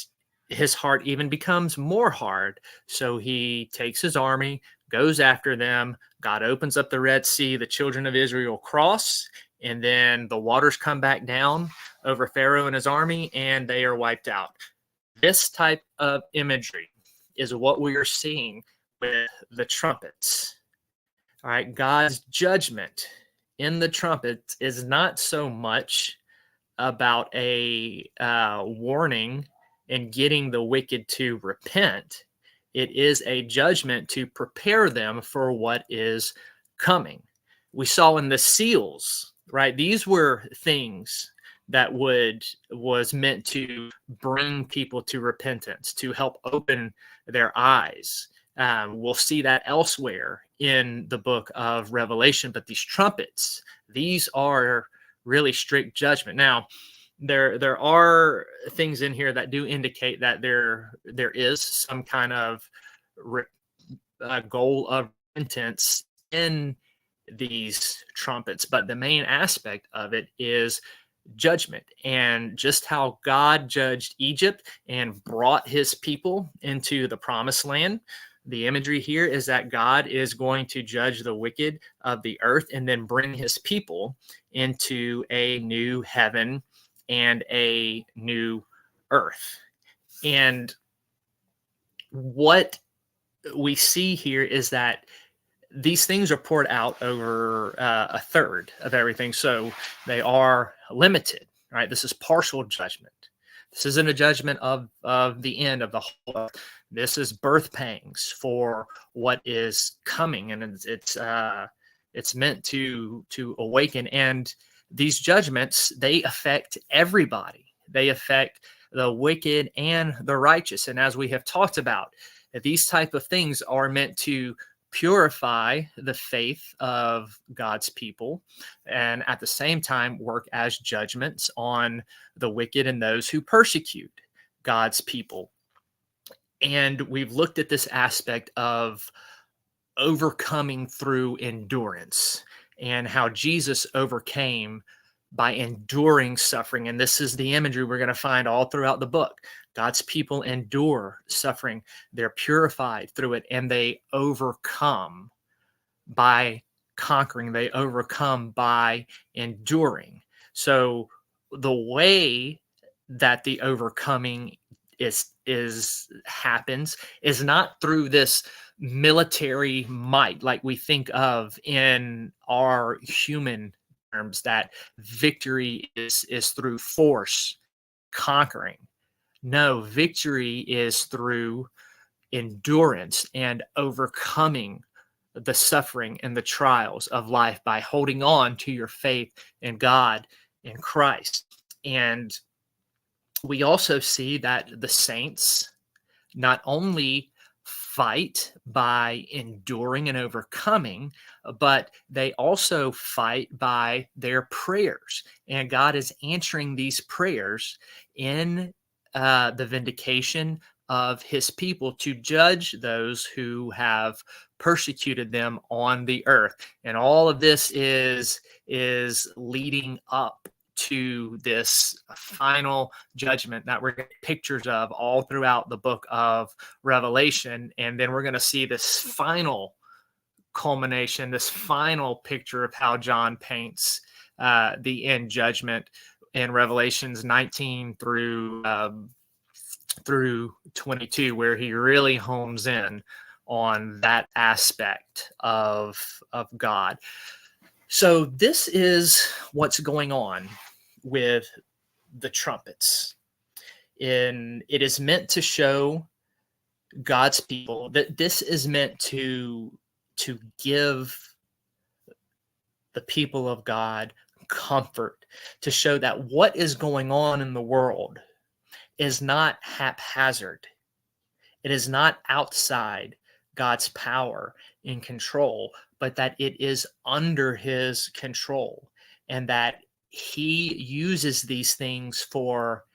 his heart even becomes more hard. So he takes his army, goes after them. God opens up the Red Sea. The children of Israel cross, and then the waters come back down over Pharaoh and his army, and they are wiped out. This type of imagery is what we are seeing with the trumpets. All right, God's judgment in the trumpets is not so much about a warning and getting the wicked to repent. It is a judgment to prepare them for what is coming. We saw in the seals, right? These were things that was meant to bring people to repentance, to help open their eyes. We'll see that elsewhere in the book of Revelation, but these trumpets, these are really strict judgment. Now, there are things in here that do indicate that there is some kind of goal of repentance in these trumpets, but the main aspect of it is judgment, and just how God judged Egypt and brought his people into the promised land. The imagery here is that God is going to judge the wicked of the earth and then bring his people into a new heaven and a new earth. And what we see here is that these things are poured out over a third of everything. So they are limited, right? This is partial judgment. This isn't a judgment of the end of the whole. This is birth pangs for what is coming, and it's meant to awaken. And these judgments, they affect everybody. They affect the wicked and the righteous. And as we have talked about, these type of things are meant to purify the faith of God's people, and at the same time work as judgments on the wicked and those who persecute God's people. And we've looked at this aspect of overcoming through endurance and how Jesus overcame by enduring suffering. And this is the imagery we're going to find all throughout the book. God's people endure suffering. They're purified through it, and they overcome by conquering. They overcome by enduring. So the way that the overcoming happens is not through this military might like we think of in our human terms, that victory is through force, conquering. No, victory is through endurance and overcoming the suffering and the trials of life by holding on to your faith in God and Christ. And we also see that the saints not only fight by enduring and overcoming, but they also fight by their prayers. And God is answering these prayers in the vindication of his people to judge those who have persecuted them on the earth. And all of this is leading up to this final judgment that we're getting pictures of all throughout the book of Revelation. And then we're going to see this final culmination, this final picture of how John paints the end judgment in Revelations 19 through 22, where he really homes in on that aspect of God. So this is what's going on with the trumpets. It is meant to show God's people that this is meant to give the people of God comfort, to show that what is going on in the world is not haphazard. It is not outside God's power and control, but that it is under his control, and that he uses these things for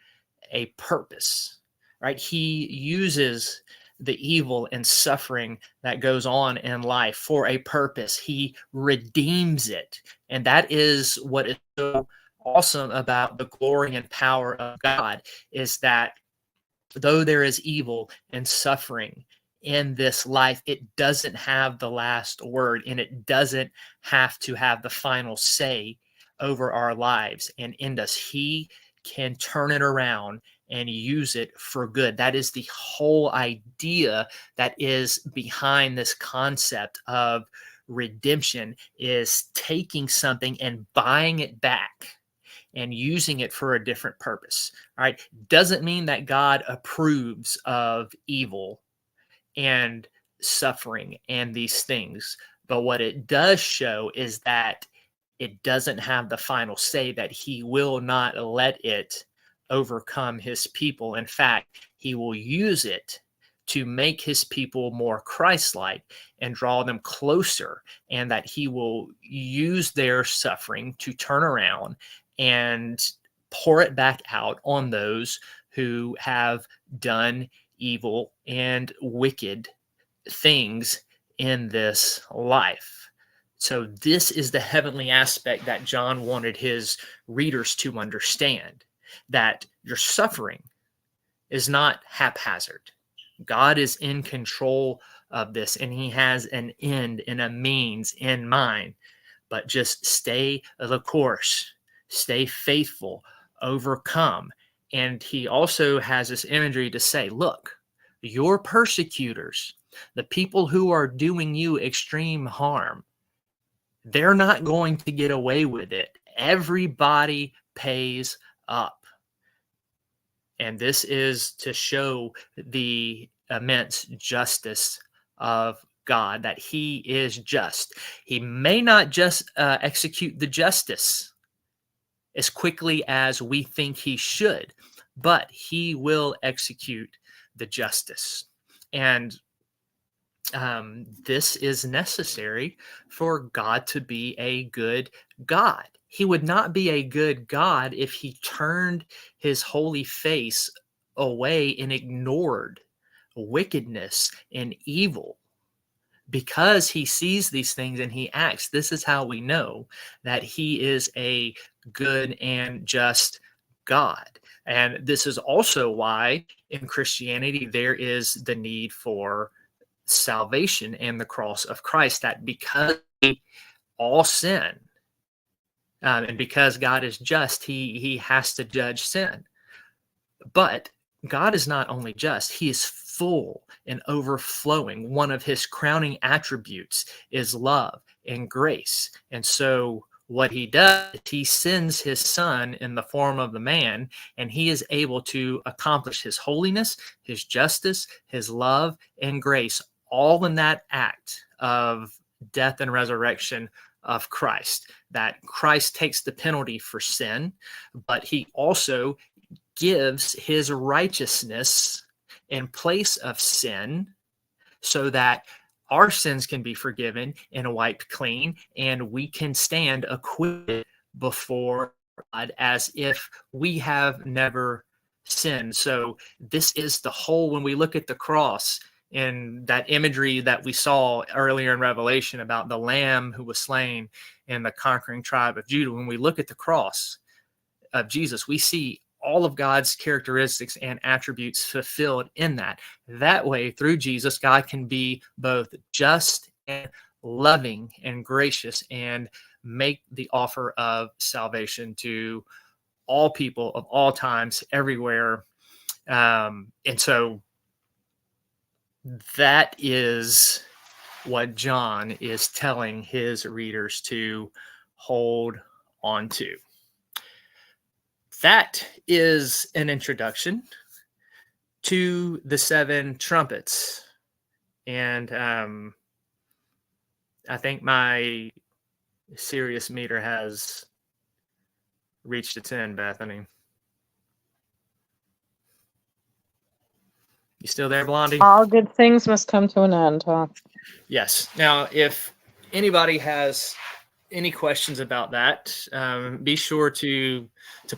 a purpose, right? He uses the evil and suffering that goes on in life for a purpose. He redeems it. And that is what is so awesome about the glory and power of God, is that though there is evil and suffering in this life, it doesn't have the last word, and it doesn't have to have the final say over our lives and in us. He can turn it around and use it for good. That is the whole idea that is behind this concept of redemption, is taking something and buying it back and using it for a different purpose. All right. Doesn't mean that God approves of evil and suffering and these things. But what it does show is that it doesn't have the final say, that he will not let it overcome his people. In fact, he will use it to make his people more Christ-like and draw them closer, and that he will use their suffering to turn around and pour it back out on those who have done evil and wicked things in this life. So this is the heavenly aspect that John wanted his readers to understand, that your suffering is not haphazard. God is in control of this, and he has an end and a means in mind. But just stay the course, stay faithful, overcome. And he also has this imagery to say, look, your persecutors, the people who are doing you extreme harm, they're not going to get away with it. Everybody pays up. And this is to show the immense justice of God, that he is just. He may not just execute the justice as quickly as we think he should, but he will execute the justice. And this is necessary for God to be a good God. He would not be a good God if he turned his holy face away and ignored wickedness and evil. Because he sees these things and he acts, this is how we know that he is a good and just God. And this is also why in Christianity there is the need for salvation and the cross of Christ, that because we all sin, and because God is just, he has to judge sin. But God is not only just, he is full and overflowing. One of his crowning attributes is love and grace. And so what he does, he sends his son in the form of the man, and he is able to accomplish his holiness, his justice, his love, and grace, all in that act of death and resurrection of Christ. That Christ takes the penalty for sin, but he also gives his righteousness in place of sin, so that our sins can be forgiven and wiped clean, and we can stand acquitted before God as if we have never sin. So this is the whole, when we look at the cross and that imagery that we saw earlier in Revelation about the lamb who was slain and the conquering tribe of Judah, when we look at the cross of Jesus, we see all of God's characteristics and attributes fulfilled in that. That way, through Jesus, God can be both just and loving and gracious and make the offer of salvation to all people of all times, everywhere. And so that is what John is telling his readers to hold on to. That is an introduction to the 7 trumpets. And I think my serious meter has reached its end, Bethany. You still there, Blondie? All good things must come to an end, huh? Yes. Now, if anybody has any questions about that, be sure to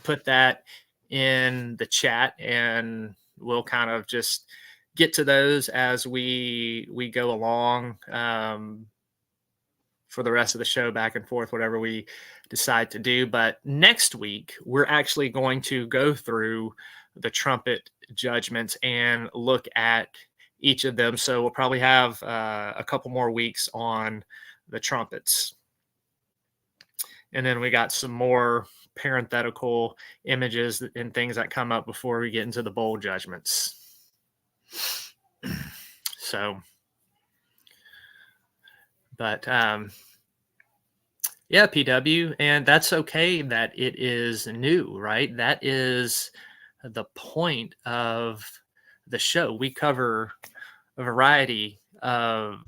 put that in the chat, and we'll kind of just get to those as we go along for the rest of the show, back and forth, whatever we decide to do. But next week, we're actually going to go through the trumpet judgments and look at each of them. So we'll probably have a couple more weeks on the trumpets. And then we got some more parenthetical images and things that come up before we get into the bowl judgments. So, but yeah, PW, and that's okay that it is new, right? That is the point of the show. We cover a variety of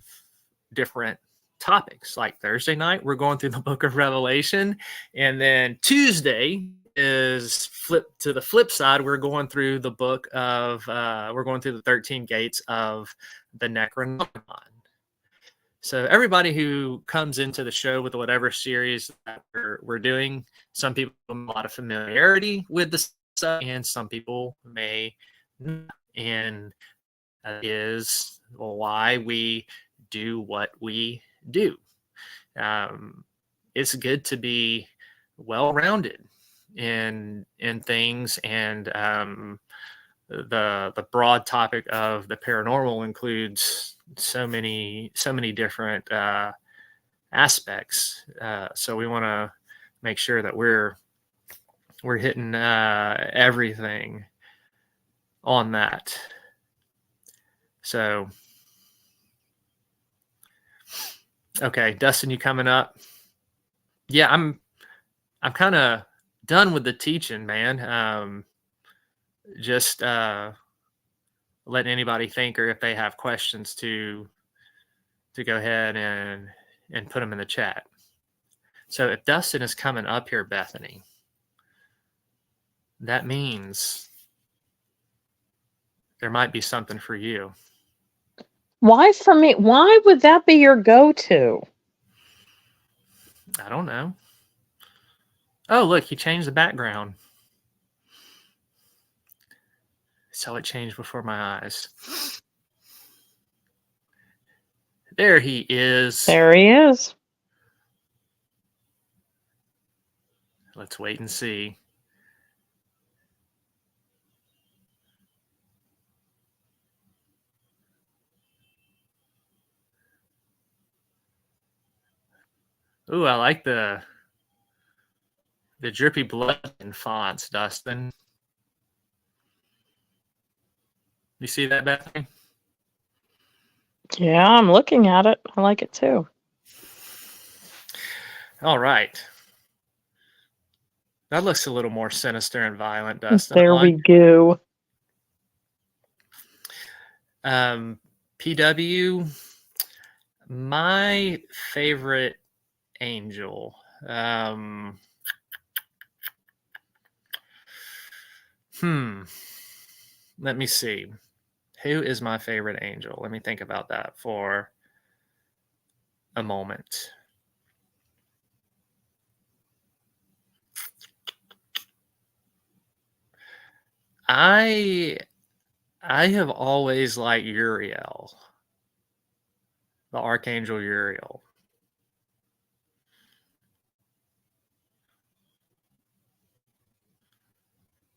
different topics. Like Thursday night, we're going through the book of Revelation, and then Tuesday is flip to the flip side. We're going through the book of we're going through the 13 gates of the Necronomicon. So everybody who comes into the show with whatever series that we're doing, some people have a lot of familiarity with the stuff, and some people may not. And that is why we do what we do. It's good to be well-rounded in things, and the broad topic of the paranormal includes so many different aspects. So we want to make sure that we're hitting everything on that. So, okay, Dustin, you coming up? Yeah, I'm kind of done with the teaching, man. Just letting anybody think, or if they have questions, to go ahead and put them in the chat. So if Dustin is coming up here, Bethany, that means there might be something for you. Why for me? Why would that be your go-to? I don't know. Oh, look, he changed the background. So it changed before my eyes. There he is. There he is. Let's wait and see. Ooh, I like the drippy blood in fonts, Dustin. You see that, Bethany? Yeah, I'm looking at it. I like it too. All right. That looks a little more sinister and violent, Dustin. There we go. PW, my favorite angel. Let me see. Who is my favorite angel? Let me think about that for a moment. I have always liked Uriel, the Archangel Uriel.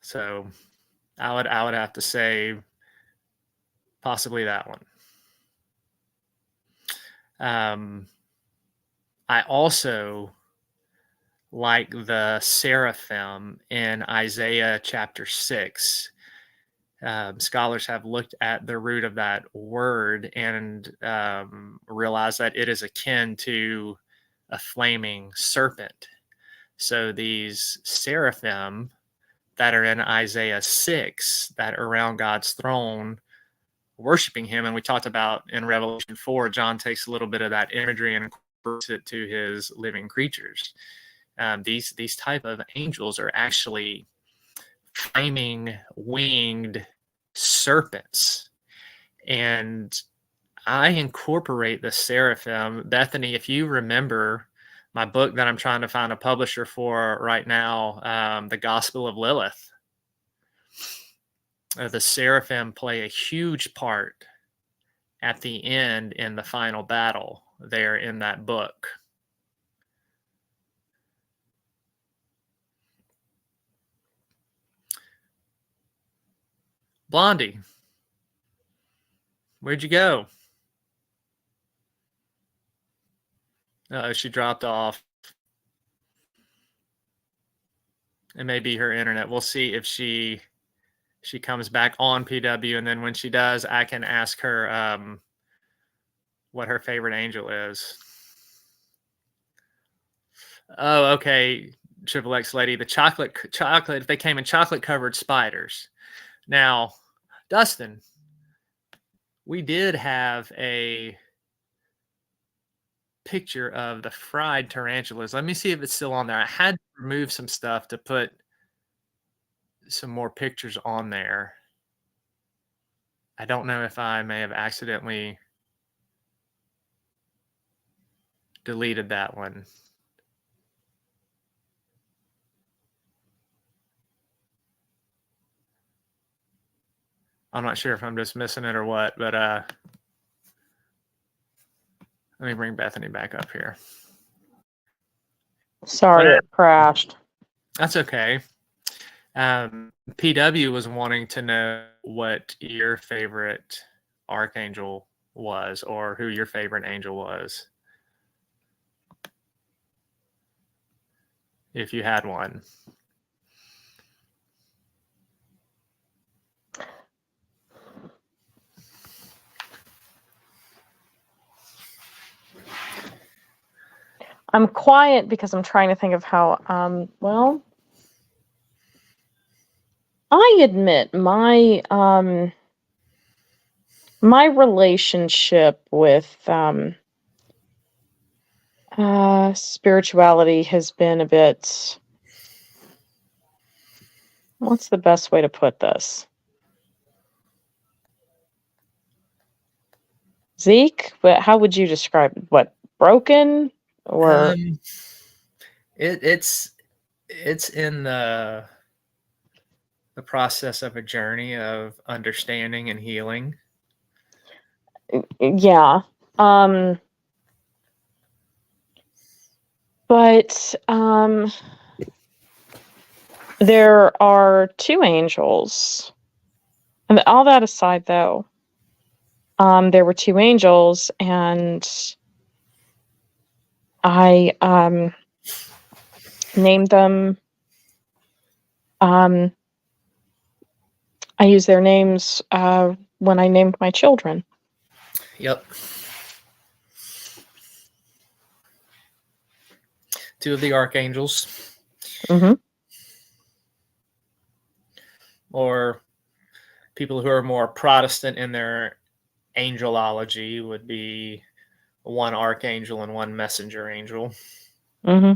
So I would have to say possibly that one. I also like the seraphim in Isaiah chapter 6. Scholars have looked at the root of that word and realized that it is akin to a flaming serpent. So these seraphim that are in Isaiah 6 that are around God's throne worshiping him, and we talked about in Revelation 4, John takes a little bit of that imagery and incorporates it to his living creatures. These type of angels are actually flaming winged serpents, and I incorporate the seraphim. Bethany, if you remember my book that I'm trying to find a publisher for right now, The Gospel of Lilith, the seraphim play a huge part at the end in the final battle there in that book. Blondie, where'd you go? She dropped off. It may be her internet. We'll see if she comes back on PW, and then when she does, I can ask her what her favorite angel is. Oh, okay, Triple X lady. The chocolate. They came in chocolate covered spiders. Now, Dustin, we did have a picture of the fried tarantulas. Let me see if it's still on there. I had to remove some stuff to put some more pictures on there. I don't know if I may have accidentally deleted that one. I'm not sure if I'm just missing it or what, but let me bring Bethany back up here. Sorry, it crashed. That's okay. PW was wanting to know what your favorite archangel was, or who your favorite angel was, if you had one. I'm quiet because I'm trying to think of how, well, I admit my my relationship with spirituality has been a bit, what's the best way to put this? Zeke, but how would you describe it? What, broken or It's in the process of a journey of understanding and healing. yeah. But there are two angels. And all that aside, though, there were two angels, and I named them. I used their names when I named my children. Yep. Two of the archangels. Mm-hmm. Or people who are more Protestant in their angelology would be one archangel and one messenger angel. Mm-hmm.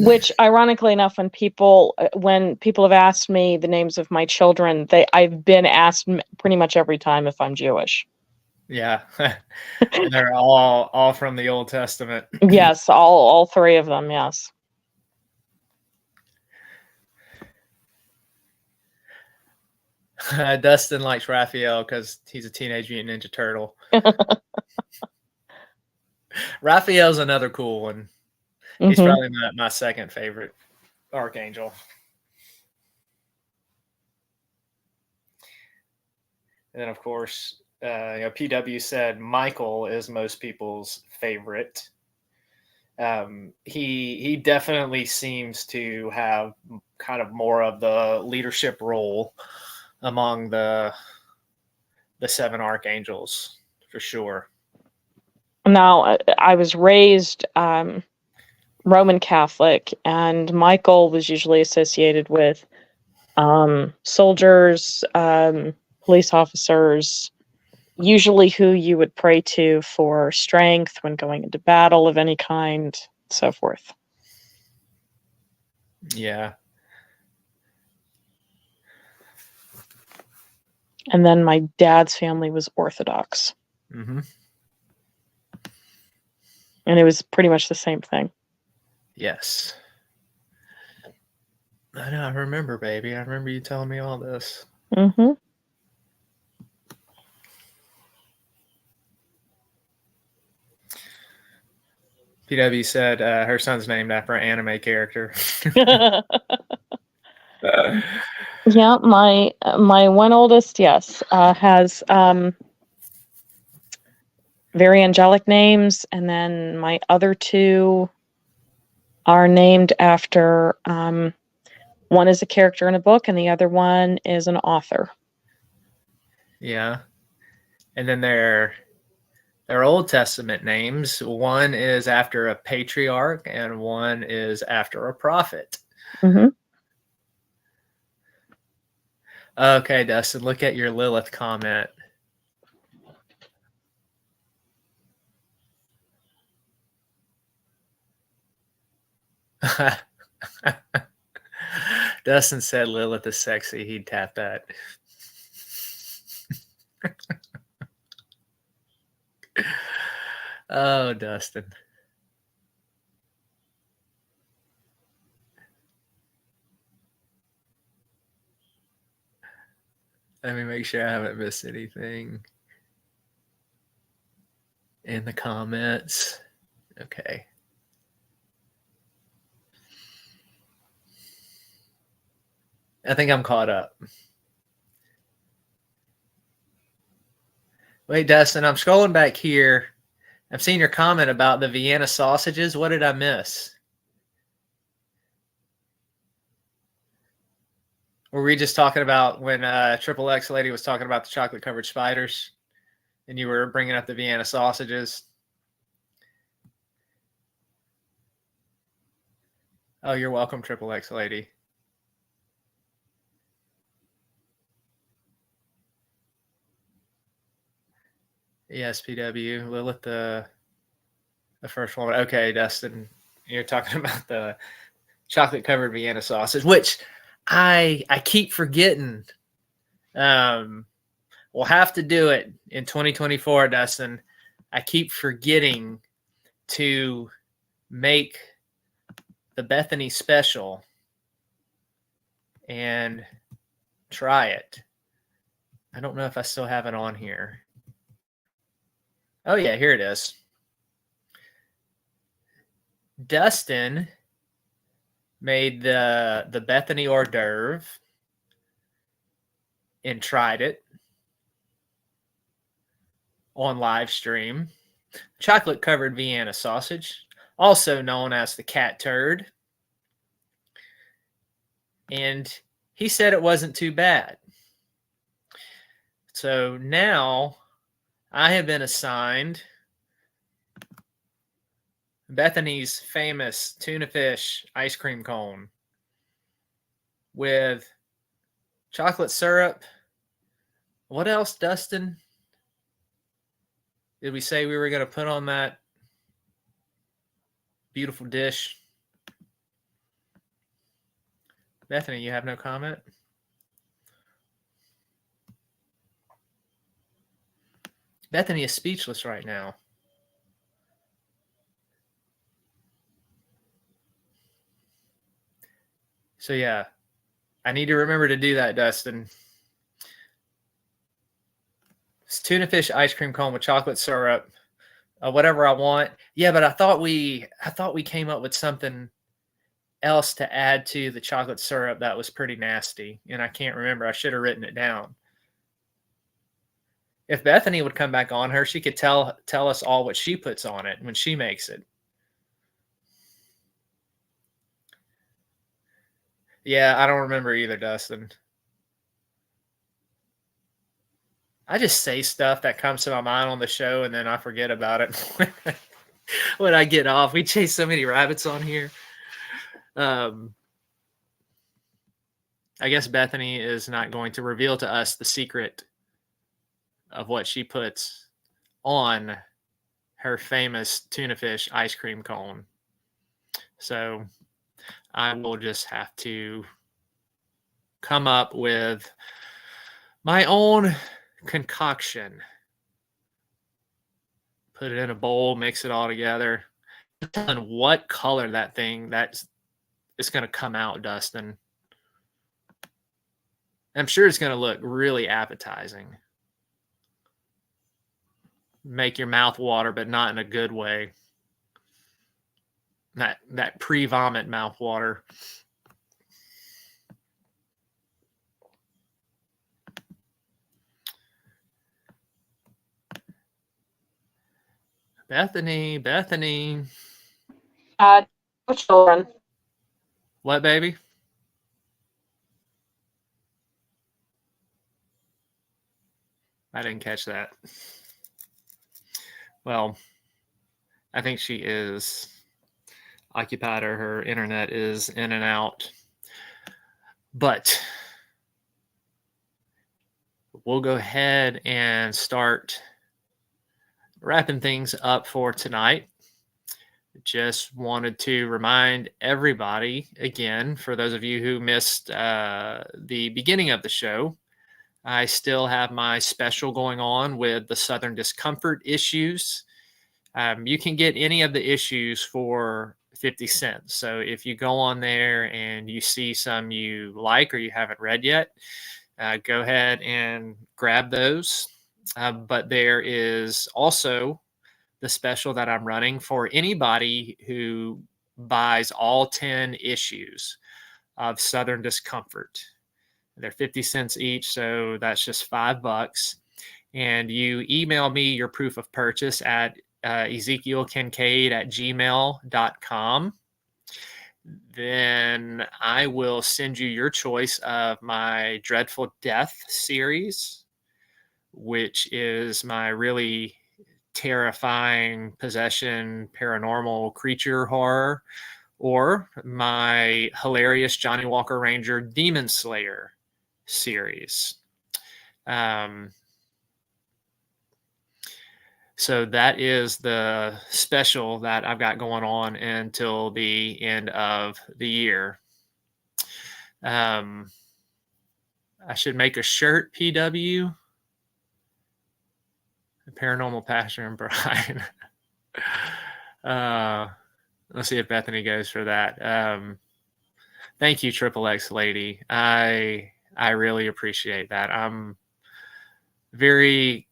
Which, ironically enough, when people have asked me the names of my children, I've been asked pretty much every time if I'm Jewish. Yeah, they're all from the Old Testament. Yes, all three of them. Yes. Dustin likes Raphael because he's a Teenage Mutant Ninja Turtle. Raphael's another cool one. He's probably my second favorite Archangel. And then, of course, PW said Michael is most people's favorite. He definitely seems to have kind of more of the leadership role among the 7 archangels, for sure. Now, I was raised Roman Catholic, and Michael was usually associated with soldiers, police officers, usually who you would pray to for strength when going into battle of any kind, so forth. Yeah. And then my dad's family was Orthodox. Mm-hmm. And it was pretty much the same thing. Yes. I know. I remember, baby. I remember you telling me all this. Mm-hmm. PW said her son's named after an anime character. Yeah, my one oldest, yes, has very angelic names, and then my other 2 are named after one is a character in a book, and the other one is an author. Yeah. And then their Old Testament names, one is after a patriarch and one is after a prophet. Mm-hmm. Okay, Dustin, look at your Lilith comment. Dustin said Lilith is sexy. He'd tap that. Oh, Dustin. Let me make sure I haven't missed anything in the comments. Okay. I think I'm caught up. Wait, Dustin, I'm scrolling back here. I've seen your comment about the Vienna sausages. What did I miss? Were we just talking about when Triple X lady was talking about the chocolate covered spiders and you were bringing up the Vienna sausages? Oh, you're welcome, Triple X lady. Yes, PW. Lilith, the first one. Okay, Dustin, you're talking about the chocolate covered Vienna sausage, which I keep forgetting. We'll have to do it in 2024, Dustin. I keep forgetting to make the Bethany special and try it. I don't know if I still have it on here. Oh yeah, here it is. Dustin made the Bethany hors d'oeuvre and tried it on live stream. Chocolate covered Vienna sausage, also known as the cat turd. And he said it wasn't too bad. So now I have been assigned Bethany's famous tuna fish ice cream cone with chocolate syrup. What else, Dustin? Did we say we were going to put on that beautiful dish? Bethany, you have no comment? Bethany is speechless right now. So yeah, I need to remember to do that, Dustin. It's tuna fish ice cream cone with chocolate syrup, whatever I want. Yeah, but I thought we came up with something else to add to the chocolate syrup that was pretty nasty, and I can't remember. I should have written it down. If Bethany would come back on her, she could tell us all what she puts on it when she makes it. Yeah, I don't remember either, Dustin. I just say stuff that comes to my mind on the show, and then I forget about it when I get off. We chase so many rabbits on here. I guess Bethany is not going to reveal to us the secret of what she puts on her famous tuna fish ice cream cone. So I will just have to come up with my own concoction. Put it in a bowl, mix it all together. I'm telling what color that thing it's going to come out, Dustin. I'm sure it's going to look really appetizing. Make your mouth water, but not in a good way. That pre-vomit mouth water. Bethany. Children. What, baby? I didn't catch that. Well, I think she is occupied, or her internet is in and out. But we'll go ahead and start wrapping things up for tonight. Just wanted to remind everybody again, for those of you who missed the beginning of the show, I still have my special going on with the Southern discomfort issues. You can get any of the issues for 50 cents. So if you go on there and you see some you like or you haven't read yet, go ahead and grab those. But there is also the special that I'm running for anybody who buys all 10 issues of Southern Discomfort. They're 50 cents each, so that's just $5. And you email me your proof of purchase at ezekielkincaid@gmail.com. Then I will send you your choice of my Dreadful Death series, which is my really terrifying possession, paranormal creature horror, or my hilarious Johnny Walker Ranger Demon Slayer series. So that is the special that I've got going on until the end of the year. I should make a shirt, PW. Paranormal Pastor and Bride. Let's see if Bethany goes for that. Thank you, Triple X Lady. I really appreciate that. I'm very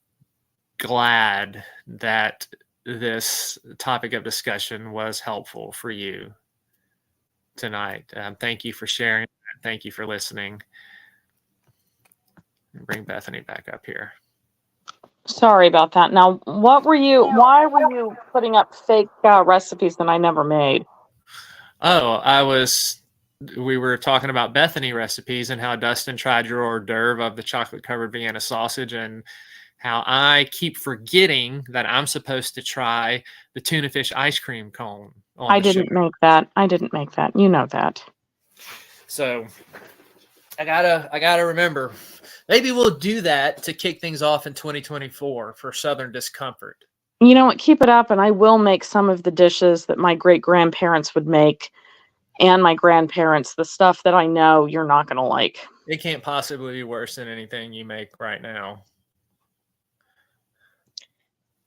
glad that this topic of discussion was helpful for you tonight. Thank you for sharing. Thank you for listening. Bring Bethany back up here. Sorry about that. Now, why were you putting up fake recipes that I never made? Oh, we were talking about Bethany recipes and how Dustin tried your hors d'oeuvre of the chocolate covered Vienna sausage, and how I keep forgetting that I'm supposed to try the tuna fish ice cream cone. I didn't make that. You know that. So I gotta remember. Maybe we'll do that to kick things off in 2024 for Southern Discomfort. You know what? Keep it up, and I will make some of the dishes that my great-grandparents would make, and my grandparents, the stuff that I know you're not going to like. It can't possibly be worse than anything you make right now.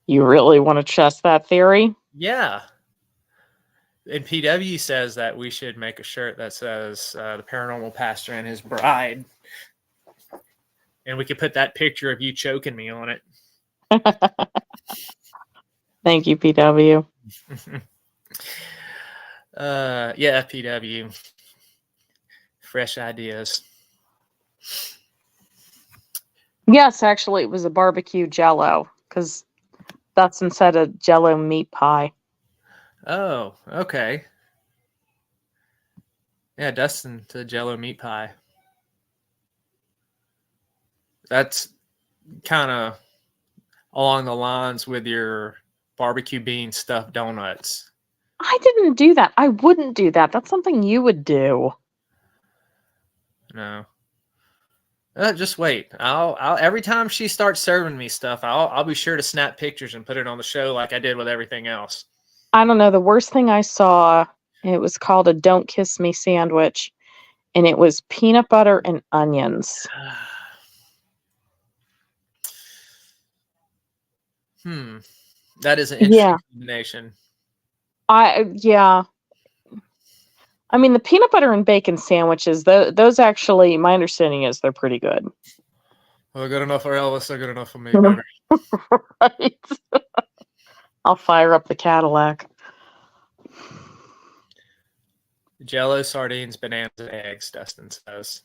You really want to test that theory? Yeah. And PW says that we should make a shirt that says the Paranormal Pastor and His Bride. And we could put that picture of you choking me on it. Thank you, PW. Yeah, PW. Fresh ideas. Yes, actually, it was a barbecue Jello because Dustin said a Jello meat pie. Oh, okay. Yeah, Dustin to Jello meat pie. That's kind of along the lines with your barbecue bean stuffed donuts. I didn't do that. I wouldn't do that. That's something you would do. No. Just wait. I'll every time she starts serving me stuff, I'll be sure to snap pictures and put it on the show like I did with everything else. I don't know. The worst thing I saw, it was called a Don't Kiss Me sandwich, and it was peanut butter and onions. That is an interesting combination. Yeah. I mean, the peanut butter and bacon sandwiches, those actually, my understanding is they're pretty good. Well, they're good enough for Elvis. They're good enough for me, baby. Right. I'll fire up the Cadillac. Jello, sardines, bananas, and eggs, Dustin says.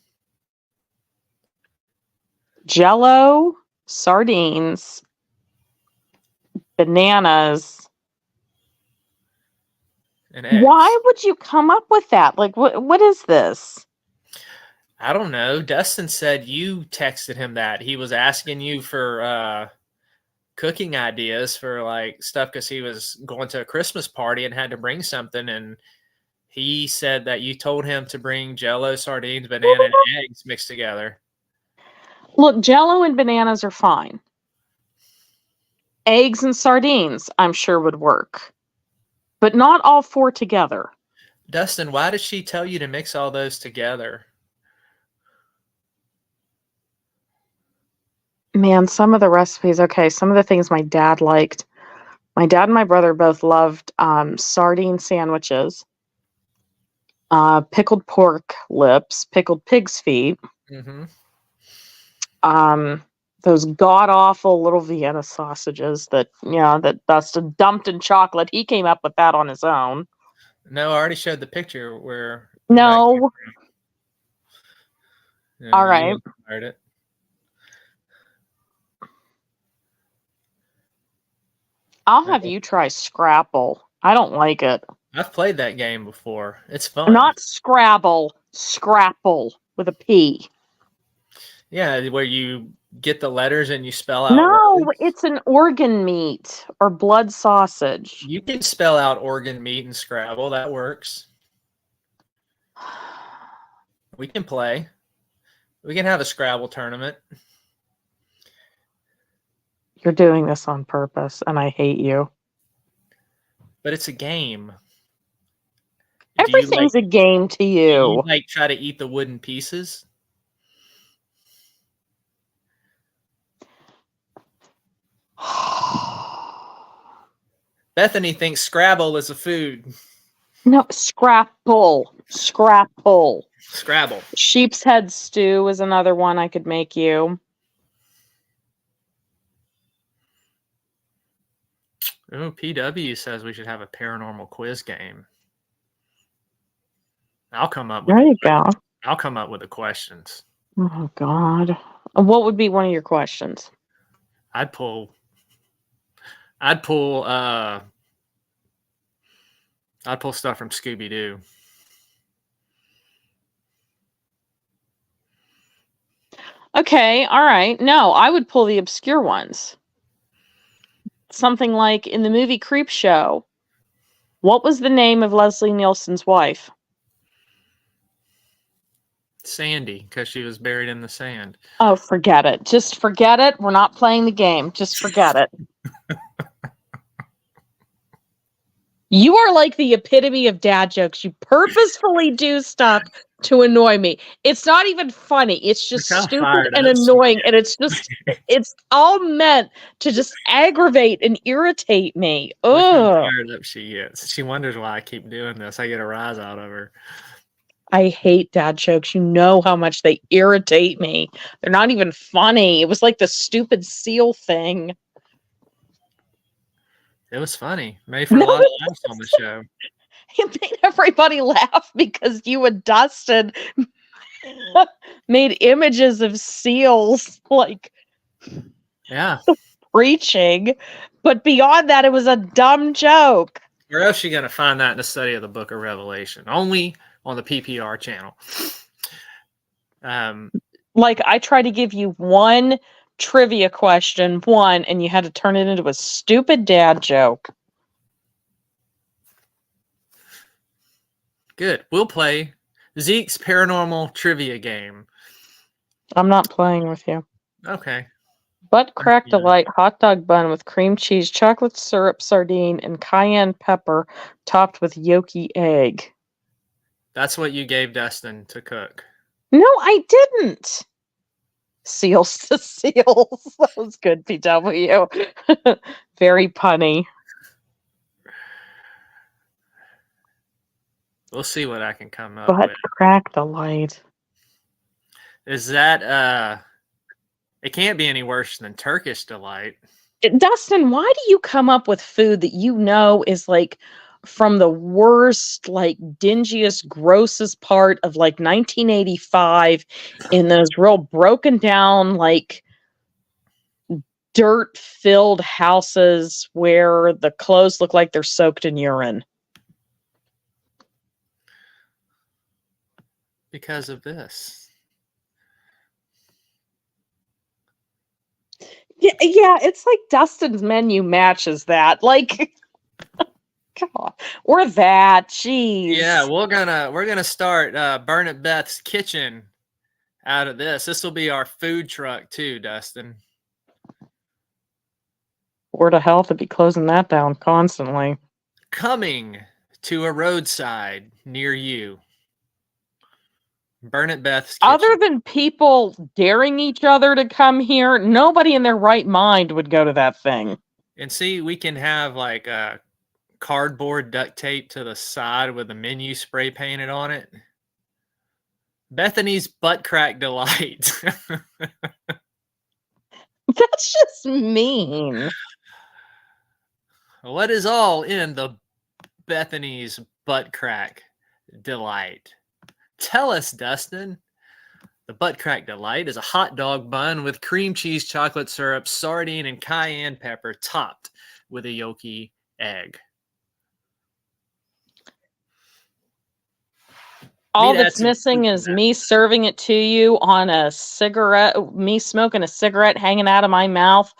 Jello, sardines, bananas. And eggs. Why would you come up with that? Like, what is this? I don't know. Dustin said you texted him that. He was asking you for cooking ideas for like stuff because he was going to a Christmas party and had to bring something. And he said that you told him to bring Jello, sardines, banana, and eggs mixed together. Look, Jello and bananas are fine. Eggs and sardines, I'm sure would work. But not all four together. Dustin, why did she tell you to mix all those together? Man, some of the recipes, okay, some of the things my dad liked. My dad and my brother both loved sardine sandwiches, pickled pork lips, pickled pig's feet, those god-awful little Vienna sausages that, that Dustin dumped in chocolate. He came up with that on his own. No, I already showed the picture where... No. All right. It. I'll have you try Scrapple. I don't like it. I've played that game before. It's fun. Not Scrabble, Scrapple with a P. Yeah, where you get the letters and you spell out. No, words. it's an organ meat or blood sausage. You can spell out organ meat in Scrabble. That works. We can play. We can have a Scrabble tournament. You're doing this on purpose, and I hate you. But it's a game. Everything's a game to you. Do you like try to eat the wooden pieces? Bethany thinks Scrabble is a food. No, Scrapple. Scrapple. Scrabble. Sheep's head stew is another one I could make you. Oh, PW says we should have a paranormal quiz game. I'll come up with There you go. I'll come up with the questions. Oh God. What would be one of your questions? I'd pull stuff from Scooby-Doo. Okay, all right. No, I would pull the obscure ones. Something like in the movie Creep Show, what was the name of Leslie Nielsen's wife? Sandy, because she was buried in the sand. Oh, forget it. Just forget it. We're not playing the game. Just forget it. You are like the epitome of dad jokes. You purposefully do stuff to annoy me. It's not even funny. It's just stupid and annoying. And it's all meant to just aggravate and irritate me. Look how Ugh. fired up she is. She wonders why I keep doing this. I get a rise out of her. I hate dad jokes. You know how much they irritate me. They're not even funny. It was like the stupid seal thing. It was funny. Made for a No, lot of it laughs on the show. It made everybody laugh because you and Dustin made images of seals like Yeah. preaching, but beyond that, it was a dumb joke. Where else are you going to find that in the study of the Book of Revelation? Only on the PPR channel. Like, I tried to give you one trivia question, and you had to turn it into a stupid dad joke. Good. We'll play Zeke's paranormal trivia game. I'm not playing with you. Okay. Butt crack Yeah. delight hot dog bun with cream cheese, chocolate syrup, sardine, and cayenne pepper, topped with yolky egg. That's what you gave Dustin to cook. No, I didn't. Seals to seals. That was good, PW. Very punny. We'll see what I can come up Butt with. crack delight. Is that it can't be any worse than Turkish delight. Dustin, why do you come up with food that you know is like from the worst, like dingiest, grossest part of like 1985 in those real broken down, like dirt filled houses where the clothes look like they're soaked in urine? Because of this. Yeah, it's like Dustin's menu matches that. Like, come on. Or that. Jeez. Yeah, we're gonna start Burnett Beth's kitchen out of this. This will be our food truck too, Dustin. Word of health would be closing that down constantly. Coming to a roadside near you. Burnett Beth's kitchen. Other than people daring each other to come here, nobody in their right mind would go to that thing. And see, we can have like cardboard duct tape to the side with the menu spray painted on it. Bethany's butt crack delight. That's just mean. What is all in the Bethany's butt crack delight? Tell us, Dustin. The butt crack delight is a hot dog bun with cream cheese, chocolate syrup, sardine, and cayenne pepper topped with a yolky egg. All Meat that's adds some missing fruit to is that. me serving it to you on a cigarette, me smoking a cigarette hanging out of my mouth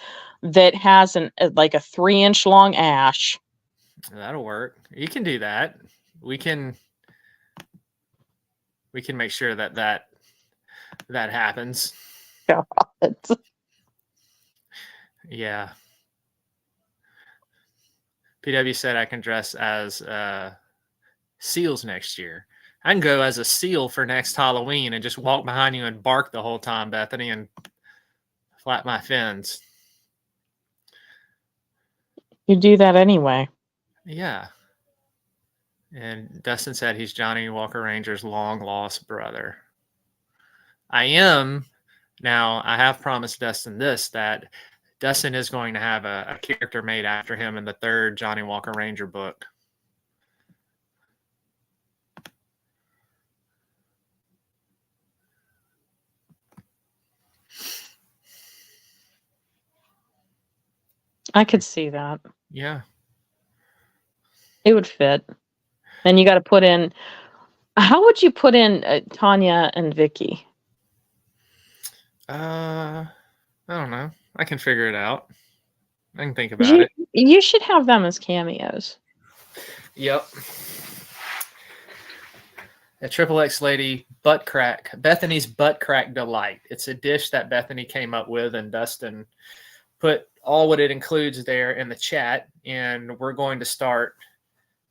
that has like a 3-inch long ash. That'll work. You can do that. We can make sure that happens. God. Yeah. PW said I can dress as seals next year. I can go as a seal for next Halloween and just walk behind you and bark the whole time, Bethany, and flap my fins. You do that anyway. Yeah. And Dustin said he's Johnny Walker Ranger's long lost brother. I am. Now, I have promised Dustin this, that Dustin is going to have a character made after him in the 3rd Johnny Walker Ranger book. I could see that. Yeah. It would fit. And you got to put in. How would you put in Tanya and Vickie? I don't know. I can figure it out. I can think about it. You should have them as cameos. Yep. A Triple X lady butt crack. Bethany's butt crack delight. It's a dish that Bethany came up with, and Dustin put all what it includes there in the chat, and we're going to start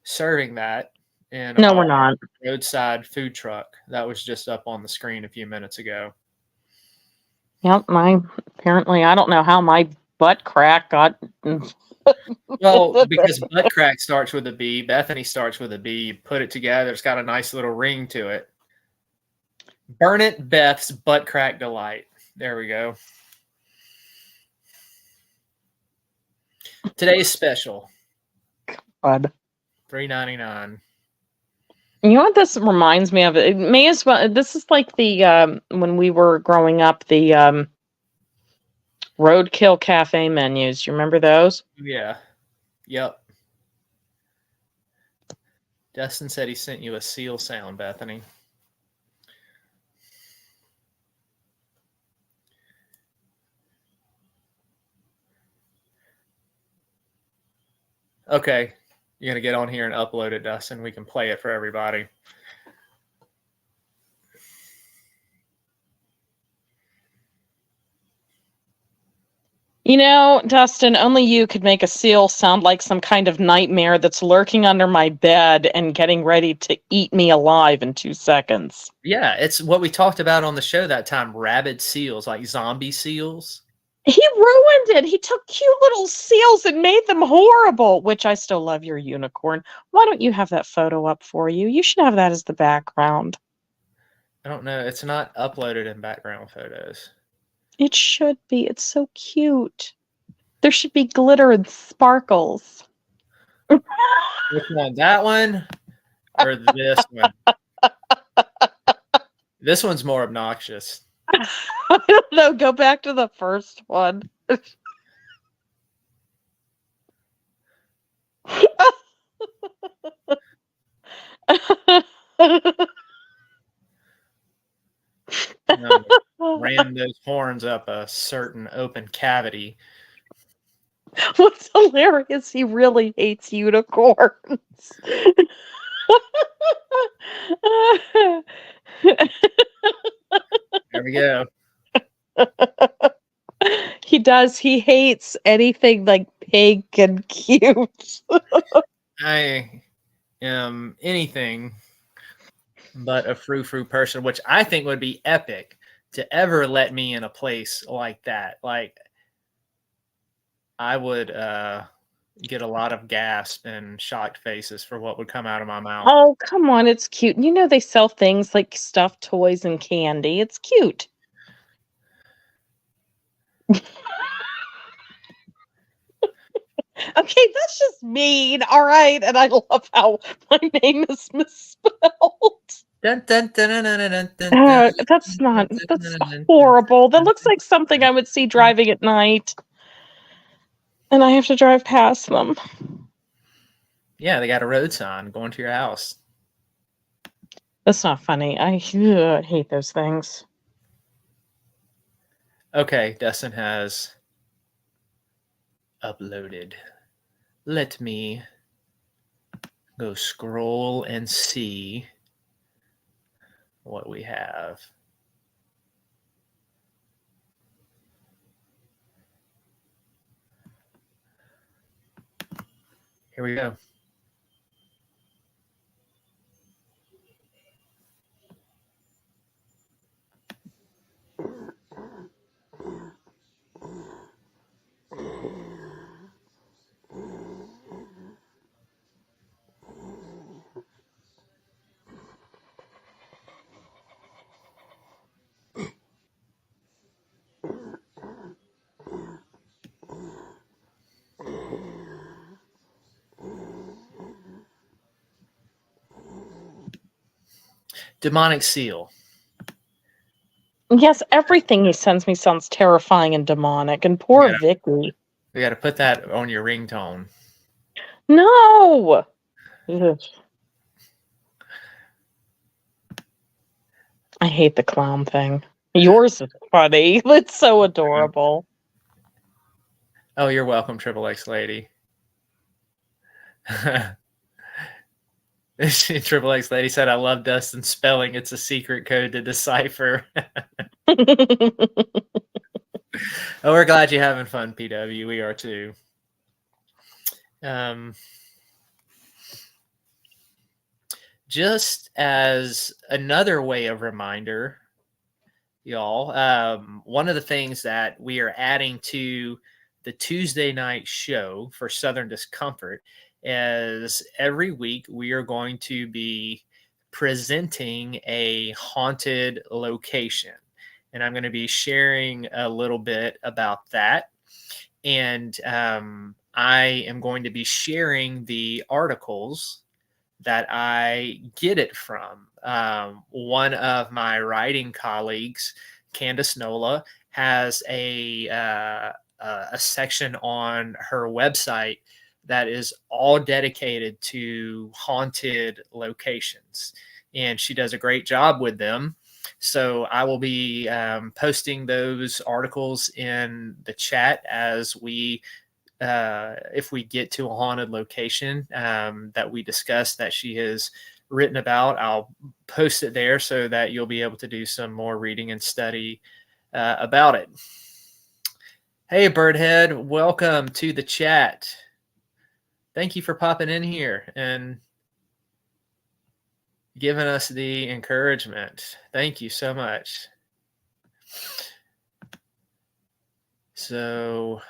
serving that in No, we're not. roadside food truck that was just up on the screen a few minutes ago. Yep, apparently I don't know how my butt crack got. Well, because butt crack starts with a B, Bethany starts with a B. You put it together, it's got a nice little ring to it. Burnett Beth's butt crack delight. There we go. Today's special. God. $3.99. You know what this reminds me of? It may as well. This is like the when we were growing up, the Roadkill Cafe menus. You remember those? Yeah. Yep. Dustin said he sent you a seal sound, Bethany. Okay. You're going to get on here and upload it, Dustin. We can play it for everybody. You know, Dustin, only you could make a seal sound like some kind of nightmare that's lurking under my bed and getting ready to eat me alive in 2 seconds. Yeah, it's what we talked about on the show that time, rabid seals, like zombie seals. He ruined it. He took cute little seals and made them horrible, which I still love your unicorn. Why don't you have that photo up for you? You should have that as the background. I don't know. It's not uploaded in background photos. It should be. It's so cute. There should be glitter and sparkles. Which one? That one or this one? This one's more obnoxious. I don't know. Go back to the first one. Ram those horns up a certain open cavity. What's hilarious, he really hates unicorns. There we go. He does. He hates anything like pink and cute. I am anything but a frou-frou person, which I think would be epic to ever let me in a place like that. Like, I would get a lot of gasp and shocked faces for what would come out of my mouth. Oh, come on. It's cute. You know, they sell things like stuffed toys and candy. It's cute. Okay, that's just mean. All right. And I love how my name is misspelled. Dun, dun, dun, dun, dun, dun, dun, dun. That's horrible. That looks like something I would see driving at night. And I have to drive past them. Yeah, they got a road sign going to your house. That's not funny. I hate those things. Okay, Dustin has uploaded. Let me go scroll and see what we have. Here we go. Demonic seal. Yes, everything he sends me sounds terrifying and demonic. And poor Yeah. Vickie. We got to put that on your ringtone. No. Ugh. I hate the clown thing. Yours is funny. It's so adorable. Oh, you're welcome, Triple X Lady. Triple X Lady said, I love Dustin's spelling. It's a secret code to decipher. Oh, we're glad you're having fun, PW. We are too. Just as another way of reminder, y'all, one of the things that we are adding to the Tuesday night show for Southern Discomfort is every week we are going to be presenting a haunted location. And I'm going to be sharing a little bit about that. And I am going to be sharing the articles that I get it from. One of my writing colleagues, Candace Nola, has a section on her website that is all dedicated to haunted locations, and she does a great job with them. So I will be posting those articles in the chat as we if we get to a haunted location that we discussed that she has written about. I'll post it there so that you'll be able to do some more reading and study about it. Hey, Birdhead, welcome to the chat. Thank you for popping in here and giving us the encouragement. Thank you so much. So,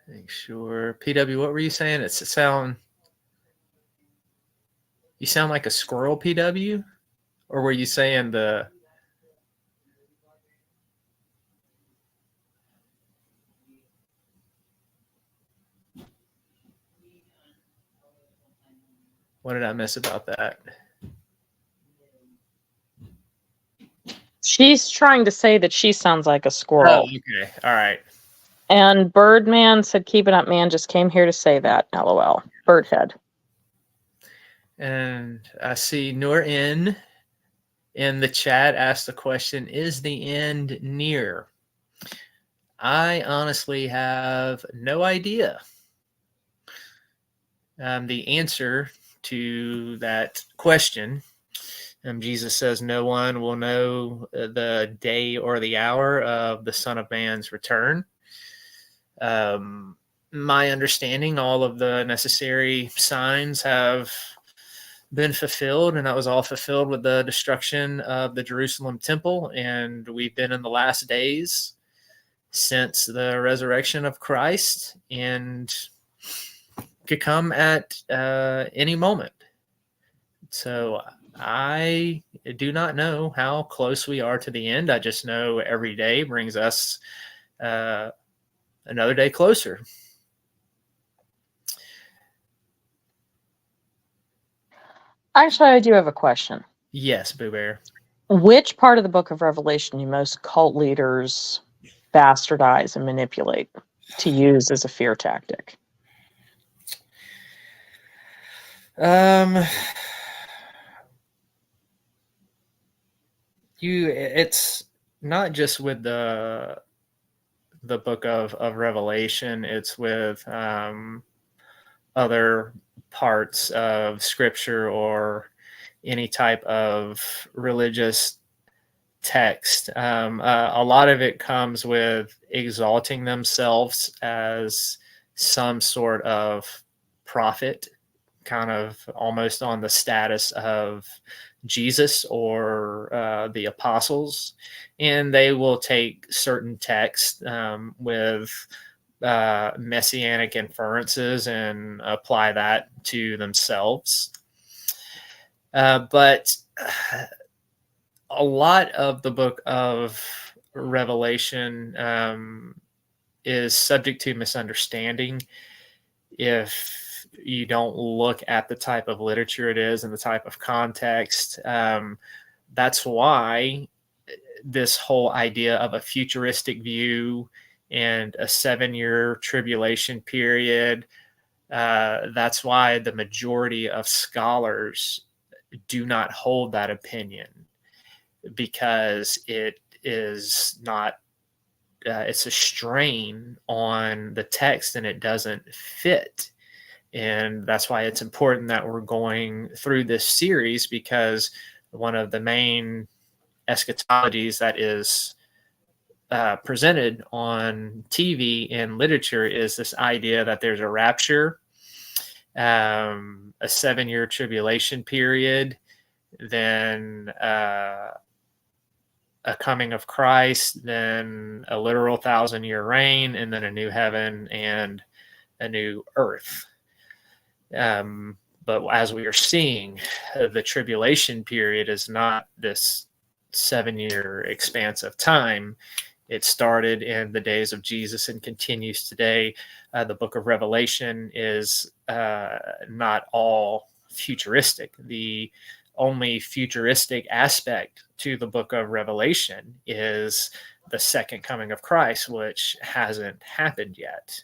make sure. PW, what were you saying? You sound like a squirrel, PW? Or were you saying what did I miss about that? She's trying to say that she sounds like a Oh, squirrel. okay. All right. And Birdman said, "Keep it up, man. Just came here to say that." LOL. Birdhead. And I see Noor in the chat asked the question, is the end near? I honestly have no idea. The answer to that question, Jesus says, no one will know the day or the hour of the Son of Man's return. My understanding, all of the necessary signs have been fulfilled, and that was all fulfilled with the destruction of the Jerusalem temple, and we've been in the last days since the resurrection of Christ, and could come at any moment. So I do not know how close we are to the end. I just know every day brings us another day closer. Actually, I do have a question. Yes, Boo Bear. Which part of the book of Revelation do most cult leaders bastardize and manipulate to use as a fear tactic? It's not just with the book of Revelation, it's with other parts of scripture or any type of religious text. A lot of it comes with exalting themselves as some sort of prophet, kind of almost on the status of Jesus or the apostles. And they will take certain text with messianic inferences and apply that to themselves. But a lot of the book of Revelation is subject to misunderstanding if you don't look at the type of literature it is and the type of context. That's why this whole idea of a futuristic view and a 7-year tribulation period, that's why the majority of scholars do not hold that opinion, because it is not it's a strain on the text and it doesn't fit. And that's why it's important that we're going through this series, because one of the main eschatologies that is presented on TV and literature is this idea that there's a rapture, a 7-year tribulation period, then a coming of Christ, then a literal 1,000-year reign, and then a new heaven and a new earth. But as we are seeing, the tribulation period is not this 7-year expanse of time. It started in the days of Jesus and continues today. The book of Revelation is not all futuristic. The only futuristic aspect to the book of Revelation is the second coming of Christ, which hasn't happened yet.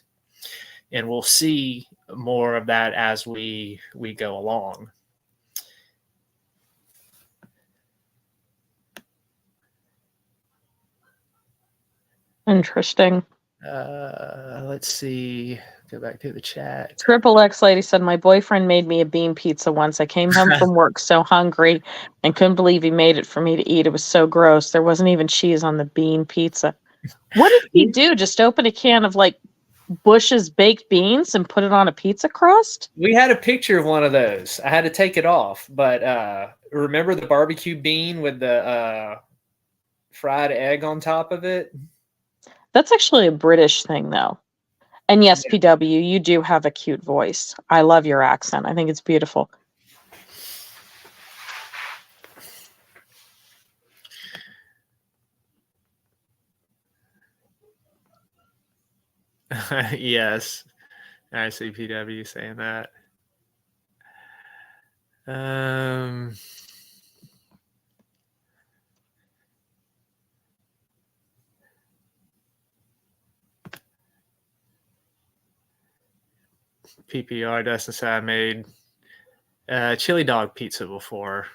And we'll see more of that as we go along. Interesting. Let's see. Go back to the chat. Triple X lady said, my boyfriend made me a bean pizza once. I came home from work so hungry and couldn't believe he made it for me to eat. It was so gross. There wasn't even cheese on the bean pizza. What did he do? Just open a can of like Bush's baked beans and put it on a pizza crust? We had a picture of one of those. I had to take it off, but remember the barbecue bean with the fried egg on top of it? That's actually a British thing, though. And yes, PW, you do have a cute voice. I love your accent. I think it's beautiful. Yes. I see PW saying that. PPR, Dustin said I made chili dog pizza before.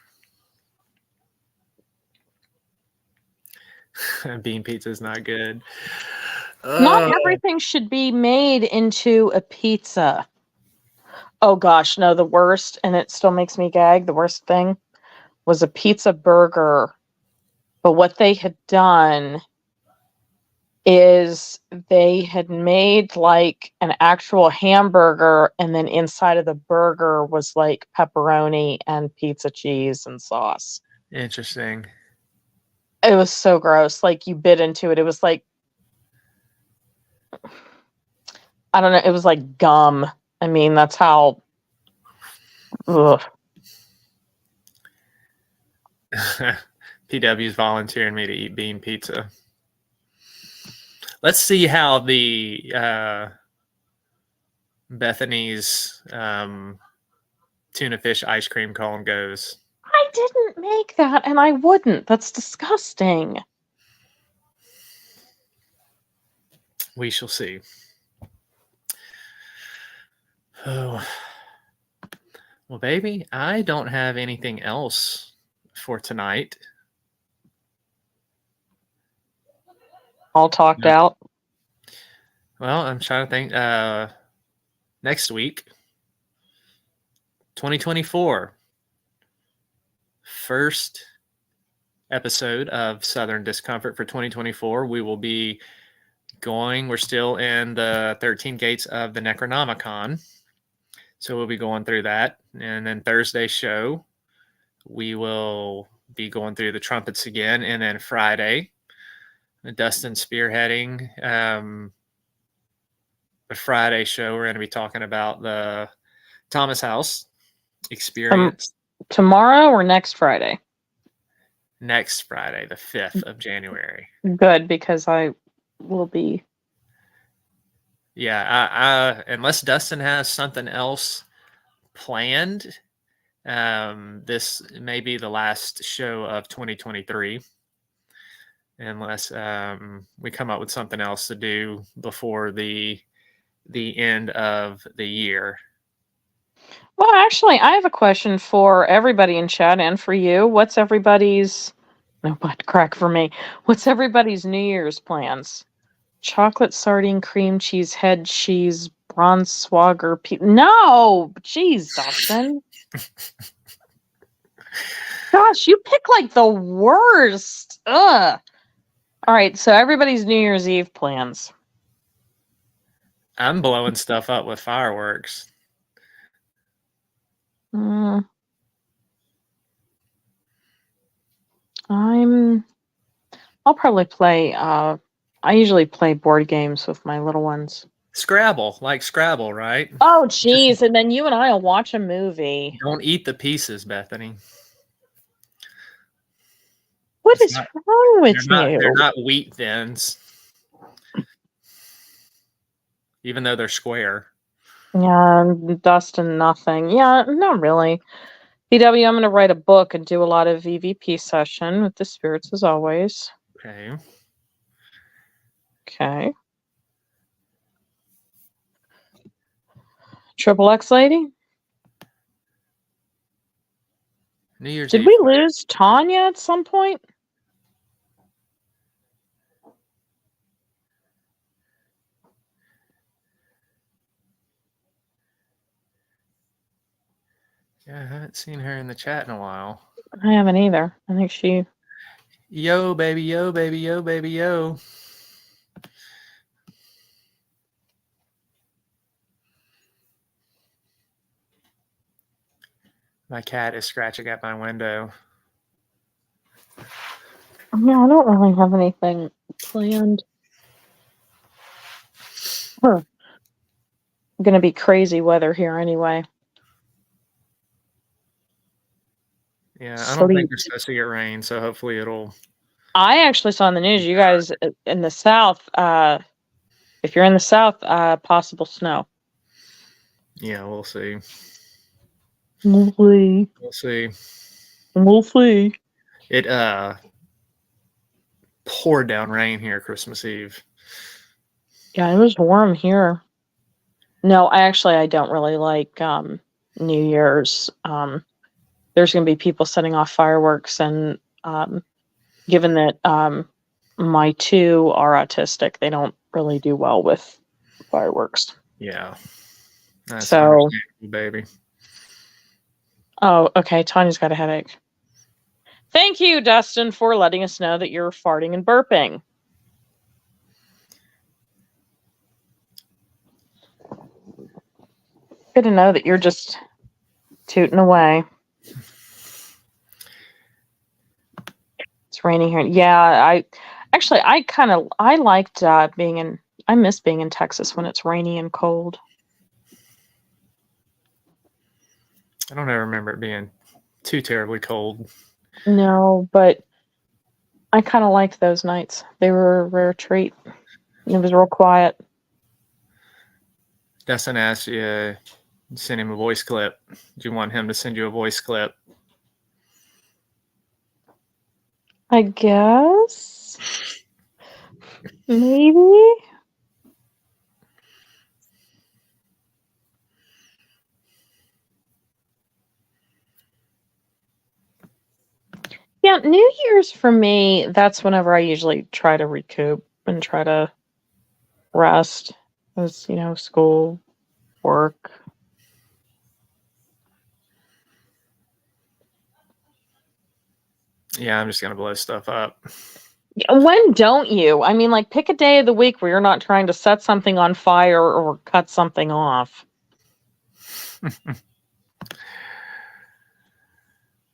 Bean pizza is not good. Not everything should be made into a pizza. Oh gosh, no, the worst, and it still makes me gag, the worst thing was a pizza burger. But what they had done is they had made like an actual hamburger, and then inside of the burger was like pepperoni and pizza cheese and sauce. Interesting. It was so gross. Like you bit into it. It was like, I don't know. It was like gum. I mean, that's how. Ugh. PW's volunteering me to eat bean pizza. Let's see how the Bethany's tuna fish ice cream cone goes. I didn't make that, and I wouldn't. That's disgusting. We shall see. Oh, well, baby, I don't have anything else for tonight. All talked out. Well, I'm trying to think. Next week, 2024, first episode of Southern Discomfort for 2024. We will be going. We're still in the 13 gates of the Necronomicon. So we'll be going through that. And then Thursday's show, we will be going through the Trumpets again. And then Friday, Dustin spearheading the Friday show. We're going to be talking about the Thomas House experience. Tomorrow or next Friday? Next Friday, the 5th of January. Good, because I will be. Yeah, unless Dustin has something else planned, this may be the last show of 2023. Unless we come up with something else to do before the end of the year. Well, actually, I have a question for everybody in chat and for you. What's everybody's, no butt crack for me. What's everybody's New Year's plans? Chocolate sardine cream cheese head cheese Braunschweiger no, jeez, Dustin. Gosh, you pick like the worst. Ugh. All right, so everybody's New Year's Eve plans. I'm blowing stuff up with fireworks. I'll probably play. I usually play board games with my little ones. Scrabble, like Scrabble, right? Oh, geez. And then you and I will watch a movie. Don't eat the pieces, Bethany. What It's is not, wrong with they're you? not wheat thins, even though they're square. Yeah, Dustin, nothing. Yeah, not really. PW, I'm going to write a book and do a lot of EVP session with the spirits as always. Okay. Okay. Triple X lady? New Year's Did Eve. we lose Tanya at some point? Yeah, I haven't seen her in the chat in a while. I haven't either. I think she... Yo, baby, yo, baby, yo, baby, yo. My cat is scratching at my window. Yeah, I don't really have anything planned. Gonna be crazy weather here anyway. Yeah, I don't think Sleet. we're supposed to get rain, so hopefully it'll. I actually saw in the news, you guys in the south, if you're in the south, possible snow. Yeah, we'll see. We'll see. We'll see. We'll see. It poured down rain here Christmas Eve. Yeah, it was warm here. No, I don't really like New Year's. There's going to be people setting off fireworks, and given that my two are autistic, they don't really do well with fireworks. Yeah. That's So, understandable, baby. oh, okay. Tanya's got a headache. Thank you, Dustin, for letting us know that you're farting and burping. Good to know that you're just tooting away. It's raining here. Yeah, I liked I miss being in Texas when it's rainy and cold. I don't ever remember it being too terribly cold. No, but I kind of liked those nights. They were a rare treat. It was real quiet. Dustin asked you, send him a voice clip. Do you want him to send you a voice clip? I guess. Maybe. Yeah, New Year's for me, that's whenever I usually try to recoup and try to rest. As, school, work. Yeah, I'm just going to blow stuff up. When don't you? I mean, like, pick a day of the week where you're not trying to set something on fire or cut something off.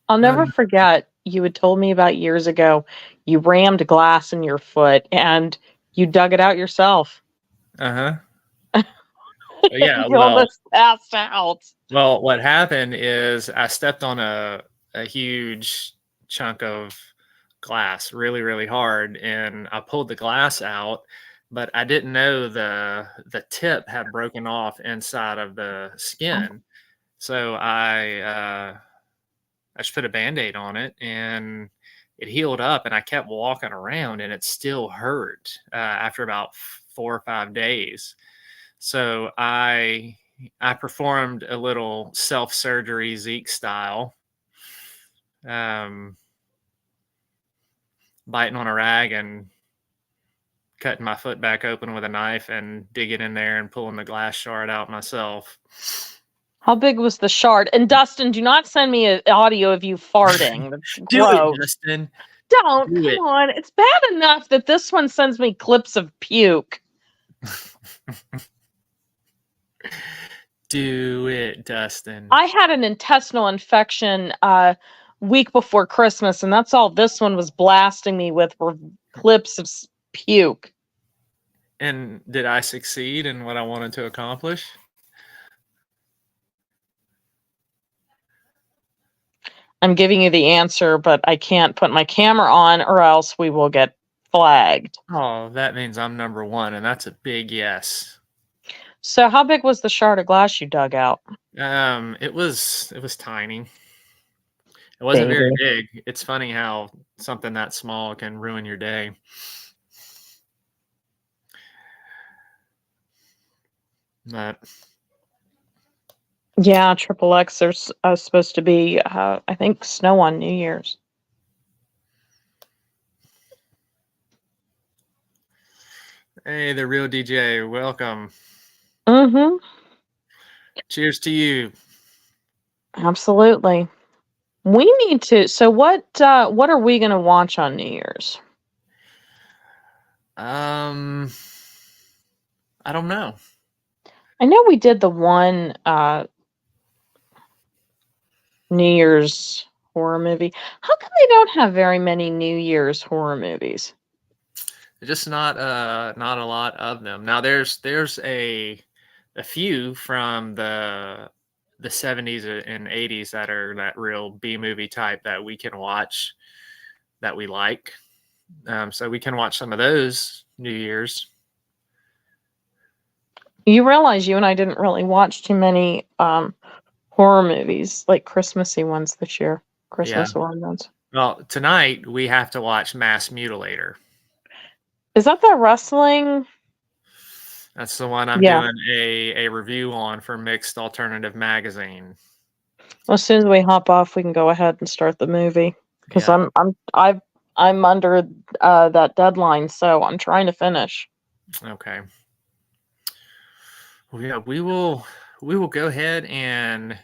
I'll never forget, you had told me about years ago, you rammed glass in your foot and you dug it out yourself. Uh-huh. Yeah, You almost passed out. Well, what happened is I stepped on a huge chunk of glass really, really hard, and I pulled the glass out, but I didn't know the tip had broken off inside of the skin. So I just put a Band-Aid on it, and it healed up, and I kept walking around, and it still hurt after about 4 or 5 days. So I performed a little self-surgery Zeke style, biting on a rag and cutting my foot back open with a knife and digging in there and pulling the glass shard out myself. How big was the shard? And Dustin, do not send me an audio of you farting. That's Do gross. it, Dustin. Don't. Do Come it. on. It's bad enough that this one sends me clips of puke. Do it, Dustin. I had an intestinal infection week before Christmas, and that's all this one was blasting me with were clips of puke. And did I succeed in what I wanted to accomplish? I'm giving you the answer, but I can't put my camera on or else we will get flagged. Oh, that means I'm number one, and that's a big yes. So how big was the shard of glass you dug out? It was tiny. It wasn't very big. It's funny how something that small can ruin your day. But Yeah, Triple X. There's supposed to be, I think, snow on New Year's. hey, the real DJ, welcome. Mm-hmm. Cheers to you. Absolutely. We need to. So what are we going to watch on New Year's? I don't know. I know we did the one New Year's horror movie. How come they don't have very many New Year's horror movies? Just not a lot of them. Now there's a few from the 70s and 80s that are that real B movie type that we can watch that we like. So we can watch some of those New Year's. You realize you and I didn't really watch too many horror movies, like Christmassy ones this year. Christmas horror ones. Well, tonight we have to watch Mass Mutilator. Is that the wrestling? That's the one I'm Yeah. doing a review on for Mixed Alternative Magazine. Well, as soon as we hop off, we can go ahead and start the movie because Yeah. I'm under that deadline, so I'm trying to finish. Okay. Well, yeah, we will go ahead and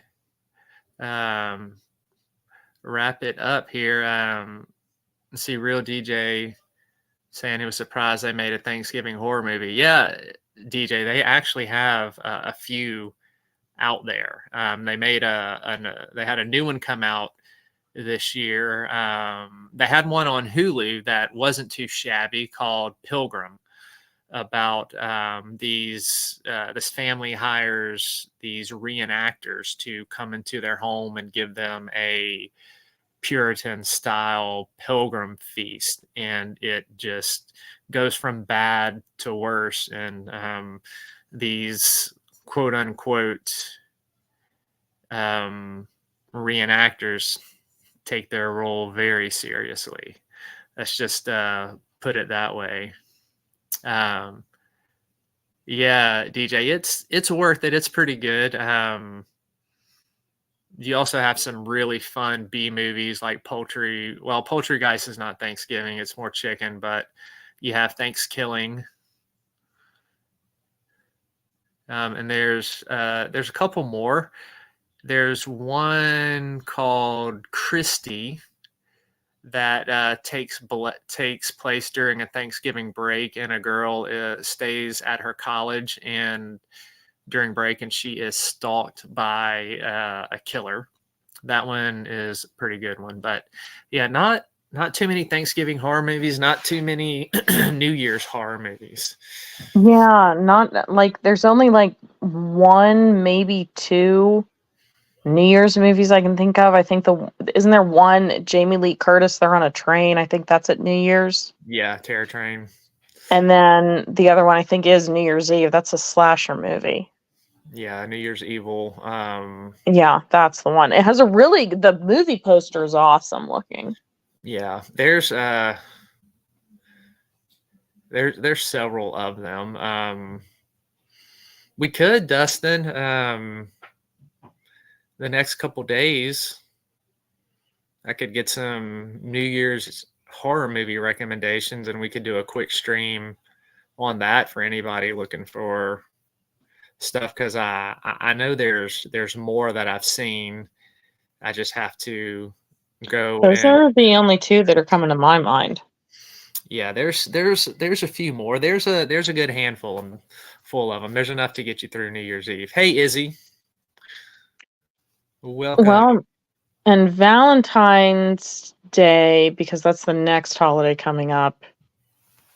wrap it up here. Let's see, Real DJ saying he was surprised they made a Thanksgiving horror movie. Yeah, DJ, they actually have a few out there. They made they had a new one come out this year. They had one on Hulu that wasn't too shabby called Pilgrim, about this family hires these reenactors to come into their home and give them a Puritan style pilgrim feast, and it just goes from bad to worse. And these quote unquote reenactors take their role very seriously. Let's just put it that way. Yeah, DJ, it's worth it. It's pretty good. You also have some really fun B movies like Poultry. Well, Poultrygeist is not Thanksgiving; it's more chicken. But you have Thanksgiving, and there's a couple more. There's one called Christie that takes place during a Thanksgiving break, and a girl stays at her college and during break, and she is stalked by a killer. That one is a pretty good one. But yeah, not too many Thanksgiving horror movies, not too many New Year's horror movies. Yeah, not like there's only like one, maybe two New Year's movies I can think of. I think isn't there one Jamie Lee Curtis? They're on a train. I think that's at New Year's. Yeah, Terror Train. And then the other one I think is New Year's Eve. That's a slasher movie. Yeah, New Year's Evil. Yeah, that's the one. It has the movie poster is awesome looking. Yeah, there's several of them. We could, Dustin, the next couple days, I could get some New Year's horror movie recommendations, and we could do a quick stream on that for anybody looking for stuff, because I know there's more that I've seen. I just have to go. Those are the only two that are coming to my mind. Yeah, there's a few more. There's a good handful full of them. There's enough to get you through New Year's Eve. Hey, Izzy. Welcome. Well, and Valentine's Day, because that's the next holiday coming up.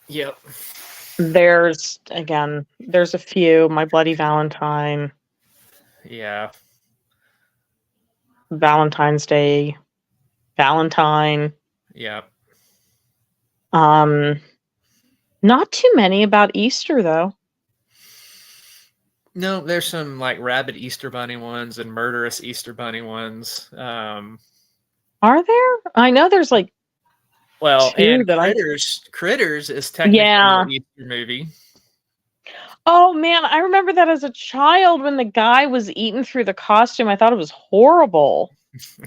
Yep. There's a few. My Bloody Valentine, Yeah. Valentine's Day, Valentine. Yeah. Not too many about Easter though. No, there's some like rabid Easter bunny ones and murderous Easter bunny ones. Are there? I know there's like Well, two and that I. Critters is technically Yeah. an Easter movie. Oh man, I remember that as a child when the guy was eaten through the costume. I thought it was horrible.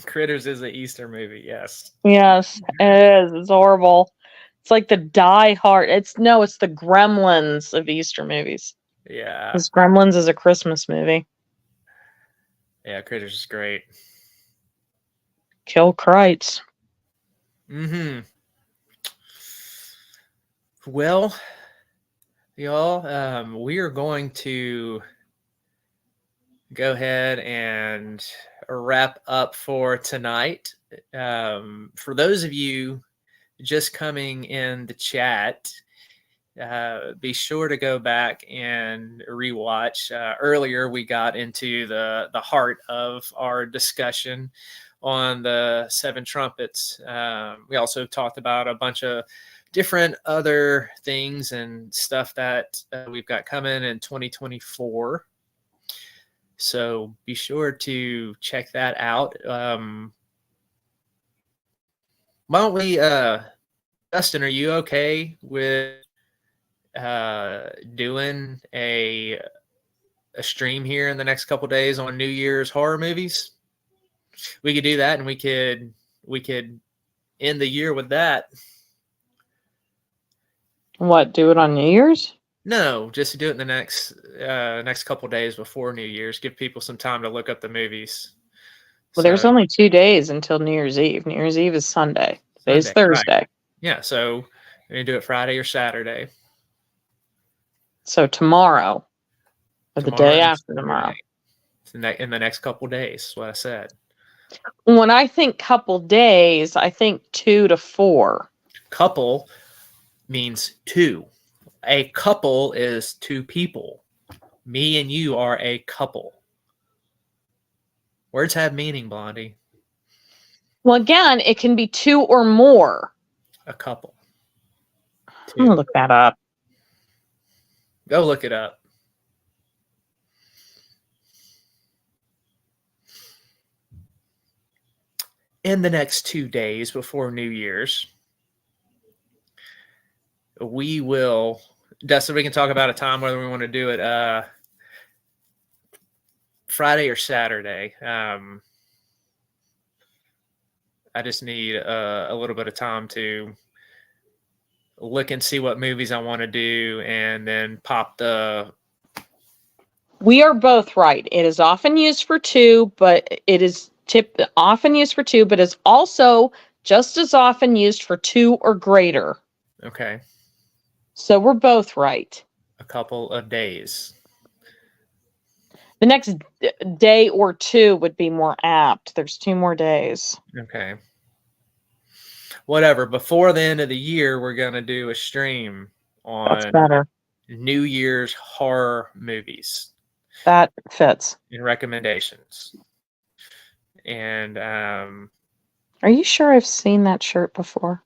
Critters is an Easter movie, yes. Yes, it is. It's horrible. It's like the Die Hard. It's the Gremlins of Easter movies. Yeah. Because Gremlins is a Christmas movie. Yeah, Critters is great. Kill Kreitz. Mm-hmm. Well, y'all, we are going to go ahead and wrap up for tonight. For those of you just coming in the chat, be sure to go back and rewatch. Earlier, we got into the heart of our discussion on the Seven Trumpets. We also talked about a bunch of different other things and stuff that we've got coming in 2024. So be sure to check that out. Why don't we, Dustin, are you okay with doing a stream here in the next couple days on New Year's horror movies? We could do that, and we could end the year with that. What, do it on New Year's? No, just to do it in the next couple days before New Year's. Give people some time to look up the movies. Well, there's only 2 days until New Year's Eve. New Year's Eve is Sunday. Today's Sunday, right. Thursday. Yeah, so we're gonna do it Friday or Saturday. So tomorrow, or the Tomorrow day and after tomorrow. Saturday. In the next couple days, is what I said. When I think couple days, I think 2 to 4. Couple means two. A couple is two people. Me and you are a couple. Words have meaning, Blondie. Well, again, it can be 2 or more. A couple. I'm gonna look that up. Go look it up. In the next 2 days before New Year's, we will, Dustin, we can talk about a time whether we want to do it Friday or Saturday. I just need a little bit of time to look and see what movies I want to do, and then pop the. We are both right. It is often used for 2, but it is often used for 2, but it's also just as often used for 2 or greater. Okay. So we're both right. A couple of days. The next day or 2 would be more apt. There's 2 more days. Okay. Whatever. Before the end of the year, we're going to do a stream That's on better. New Year's horror movies That fits. and recommendations. And Are you sure I've seen that shirt before?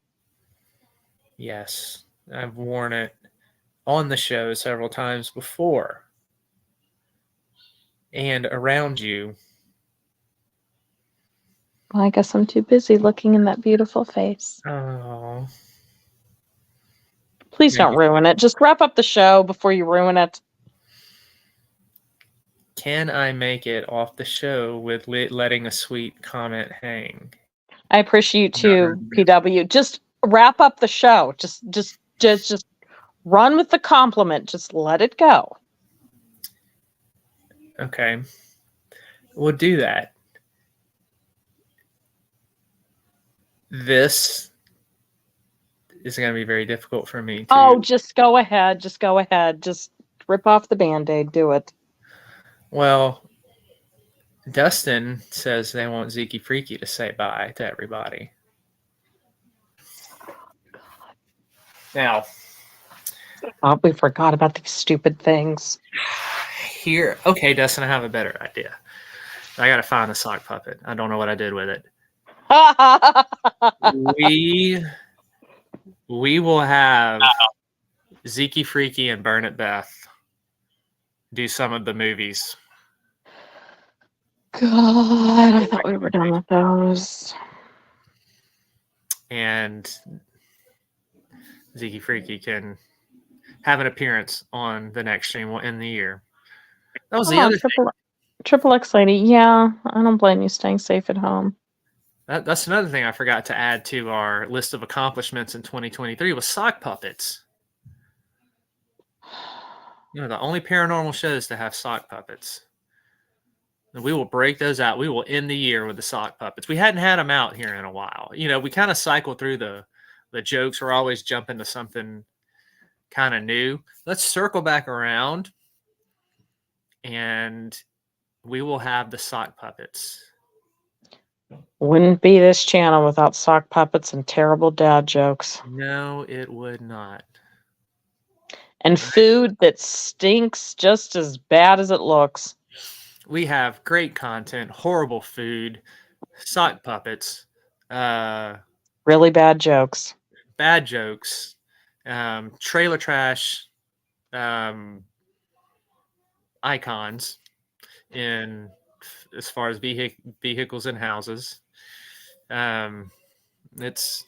yes, I've worn it on the show several times before. And around you. Well, I guess I'm too busy looking in that beautiful face. Oh. Please don't ruin it. Just wrap up the show before you ruin it. Can I make it off the show with letting a sweet comment hang? I appreciate you, PW. Just wrap up the show. Just run with the compliment. Just let it go. Okay. We'll do that. This is going to be very difficult for me to... Oh, just go ahead. Just go ahead. Just rip off the Band-Aid. Do it. Well, Dustin says they want Zekey Freaky to say bye to everybody. Now, Oh, we forgot about these stupid things. Here, okay, Dustin, I have a better idea. I gotta find the sock puppet. I don't know what I did with it. We will have Zeke Freaky and Burn It Beth do some of the movies. God, I thought we were done with those. And Zeke Freaky can have an appearance on the next stream. We'll end the year. That was the Come on, other thing. Triple X lady. Yeah, I don't blame you staying safe at home. That's another thing I forgot to add to our list of accomplishments in 2023 was sock puppets. You know, the only paranormal shows to have sock puppets. And we will break those out. We will end the year with the sock puppets. We hadn't had them out here in a while. You know, we kind of cycle through the jokes. We're always jumping to something kind of new. Let's circle back around and we will have the sock puppets. Wouldn't be this channel without sock puppets and terrible dad jokes. No, it would not. And food that stinks just as bad as it looks. We have great content, horrible food, sock puppets, Really bad jokes. bad jokes, trailer trash, icons in as far as vehicles and houses. It's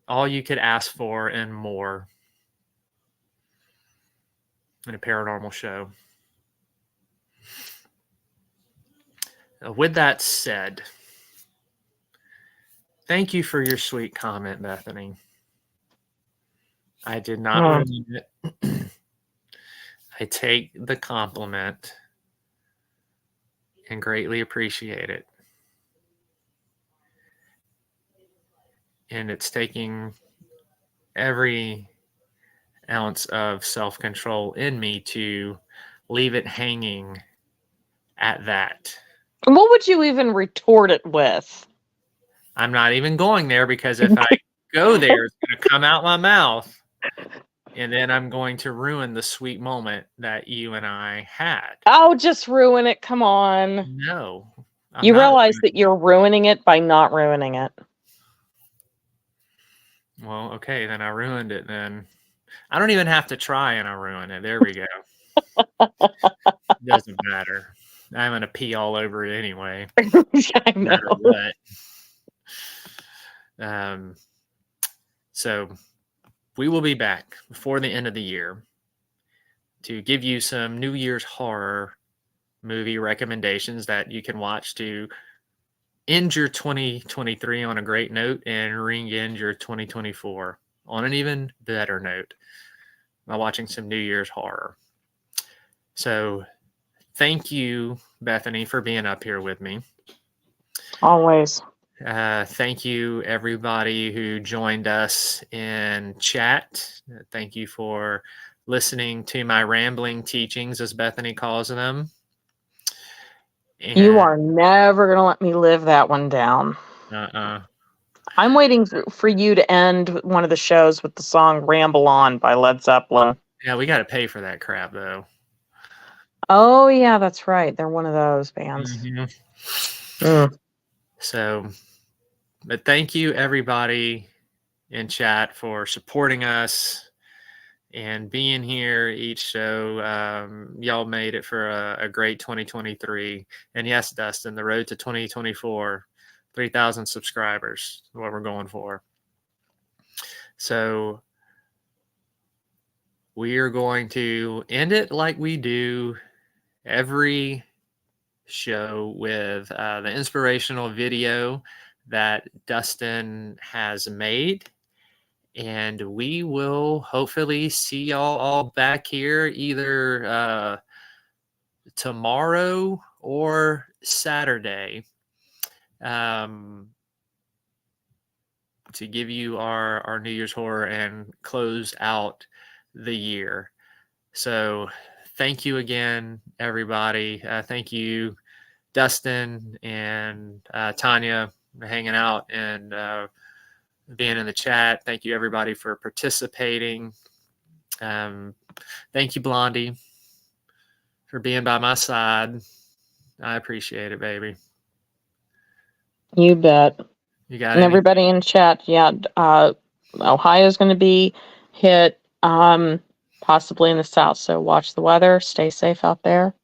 all you could ask for and more in a paranormal show. With that said, thank you for your sweet comment, Bethany. I did not ruin it. I take the compliment and greatly appreciate it. And it's taking every ounce of self-control in me to leave it hanging at that. What would you even retort it with? I'm not even going there because if I go there, it's going to come out my mouth. And then I'm going to ruin the sweet moment that you and I had. Oh, just ruin it. Come on. No. You realize that you're ruining it by not ruining it. Well, okay, then I ruined it then. I don't even have to try and I ruin it. There we go. Doesn't matter. I'm going to pee all over it anyway. I No know. matter what. So we will be back before the end of the year to give you some New Year's horror movie recommendations that you can watch to end your 2023 on a great note and ring in your 2024 on an even better note by watching some New Year's horror. So thank you, Bethany, for being up here with me. Always. Thank you, everybody who joined us in chat. Thank you for listening to my rambling teachings, as Bethany calls them. And, You are never going to let me live that one down. I'm waiting for you to end one of the shows with the song Ramble On by Led Zeppelin. Yeah, we got to pay for that crap, though. Oh, yeah, that's right. They're one of those bands. Mm-hmm. So, but thank you, everybody in chat, for supporting us and being here each show. Y'all made it for a great 2023. And yes, Dustin, the road to 2024, 3,000 subscribers is what we're going for. So we are going to end it like we do every show with the inspirational video that Dustin has made. And we will hopefully see y'all all back here either tomorrow or Saturday to give you our New Year's horror and close out the year. So thank you again, everybody. Thank you, Dustin and Tanya, for hanging out and being in the chat. Thank you, everybody, for participating. Thank you, Blondie, for being by my side. I appreciate it, baby. You bet. You got And any? everybody in chat, yeah, Ohio's going to be hit, possibly in the south. So watch the weather. Stay safe out there.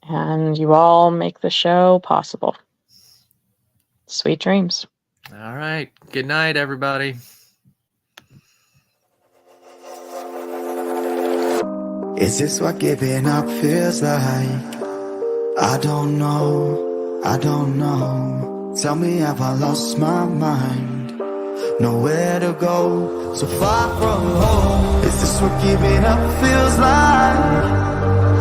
And you all make the show possible. Sweet dreams. All right. Good night, everybody. Is this what giving up feels like? I don't know, I don't know. Tell me, have I lost my mind? Nowhere to go, so far from home. Is this what giving up feels like?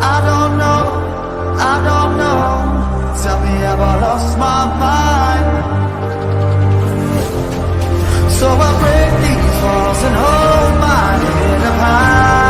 I don't know, I don't know. Tell me, have I lost my mind? So I break these walls and hold my head up high.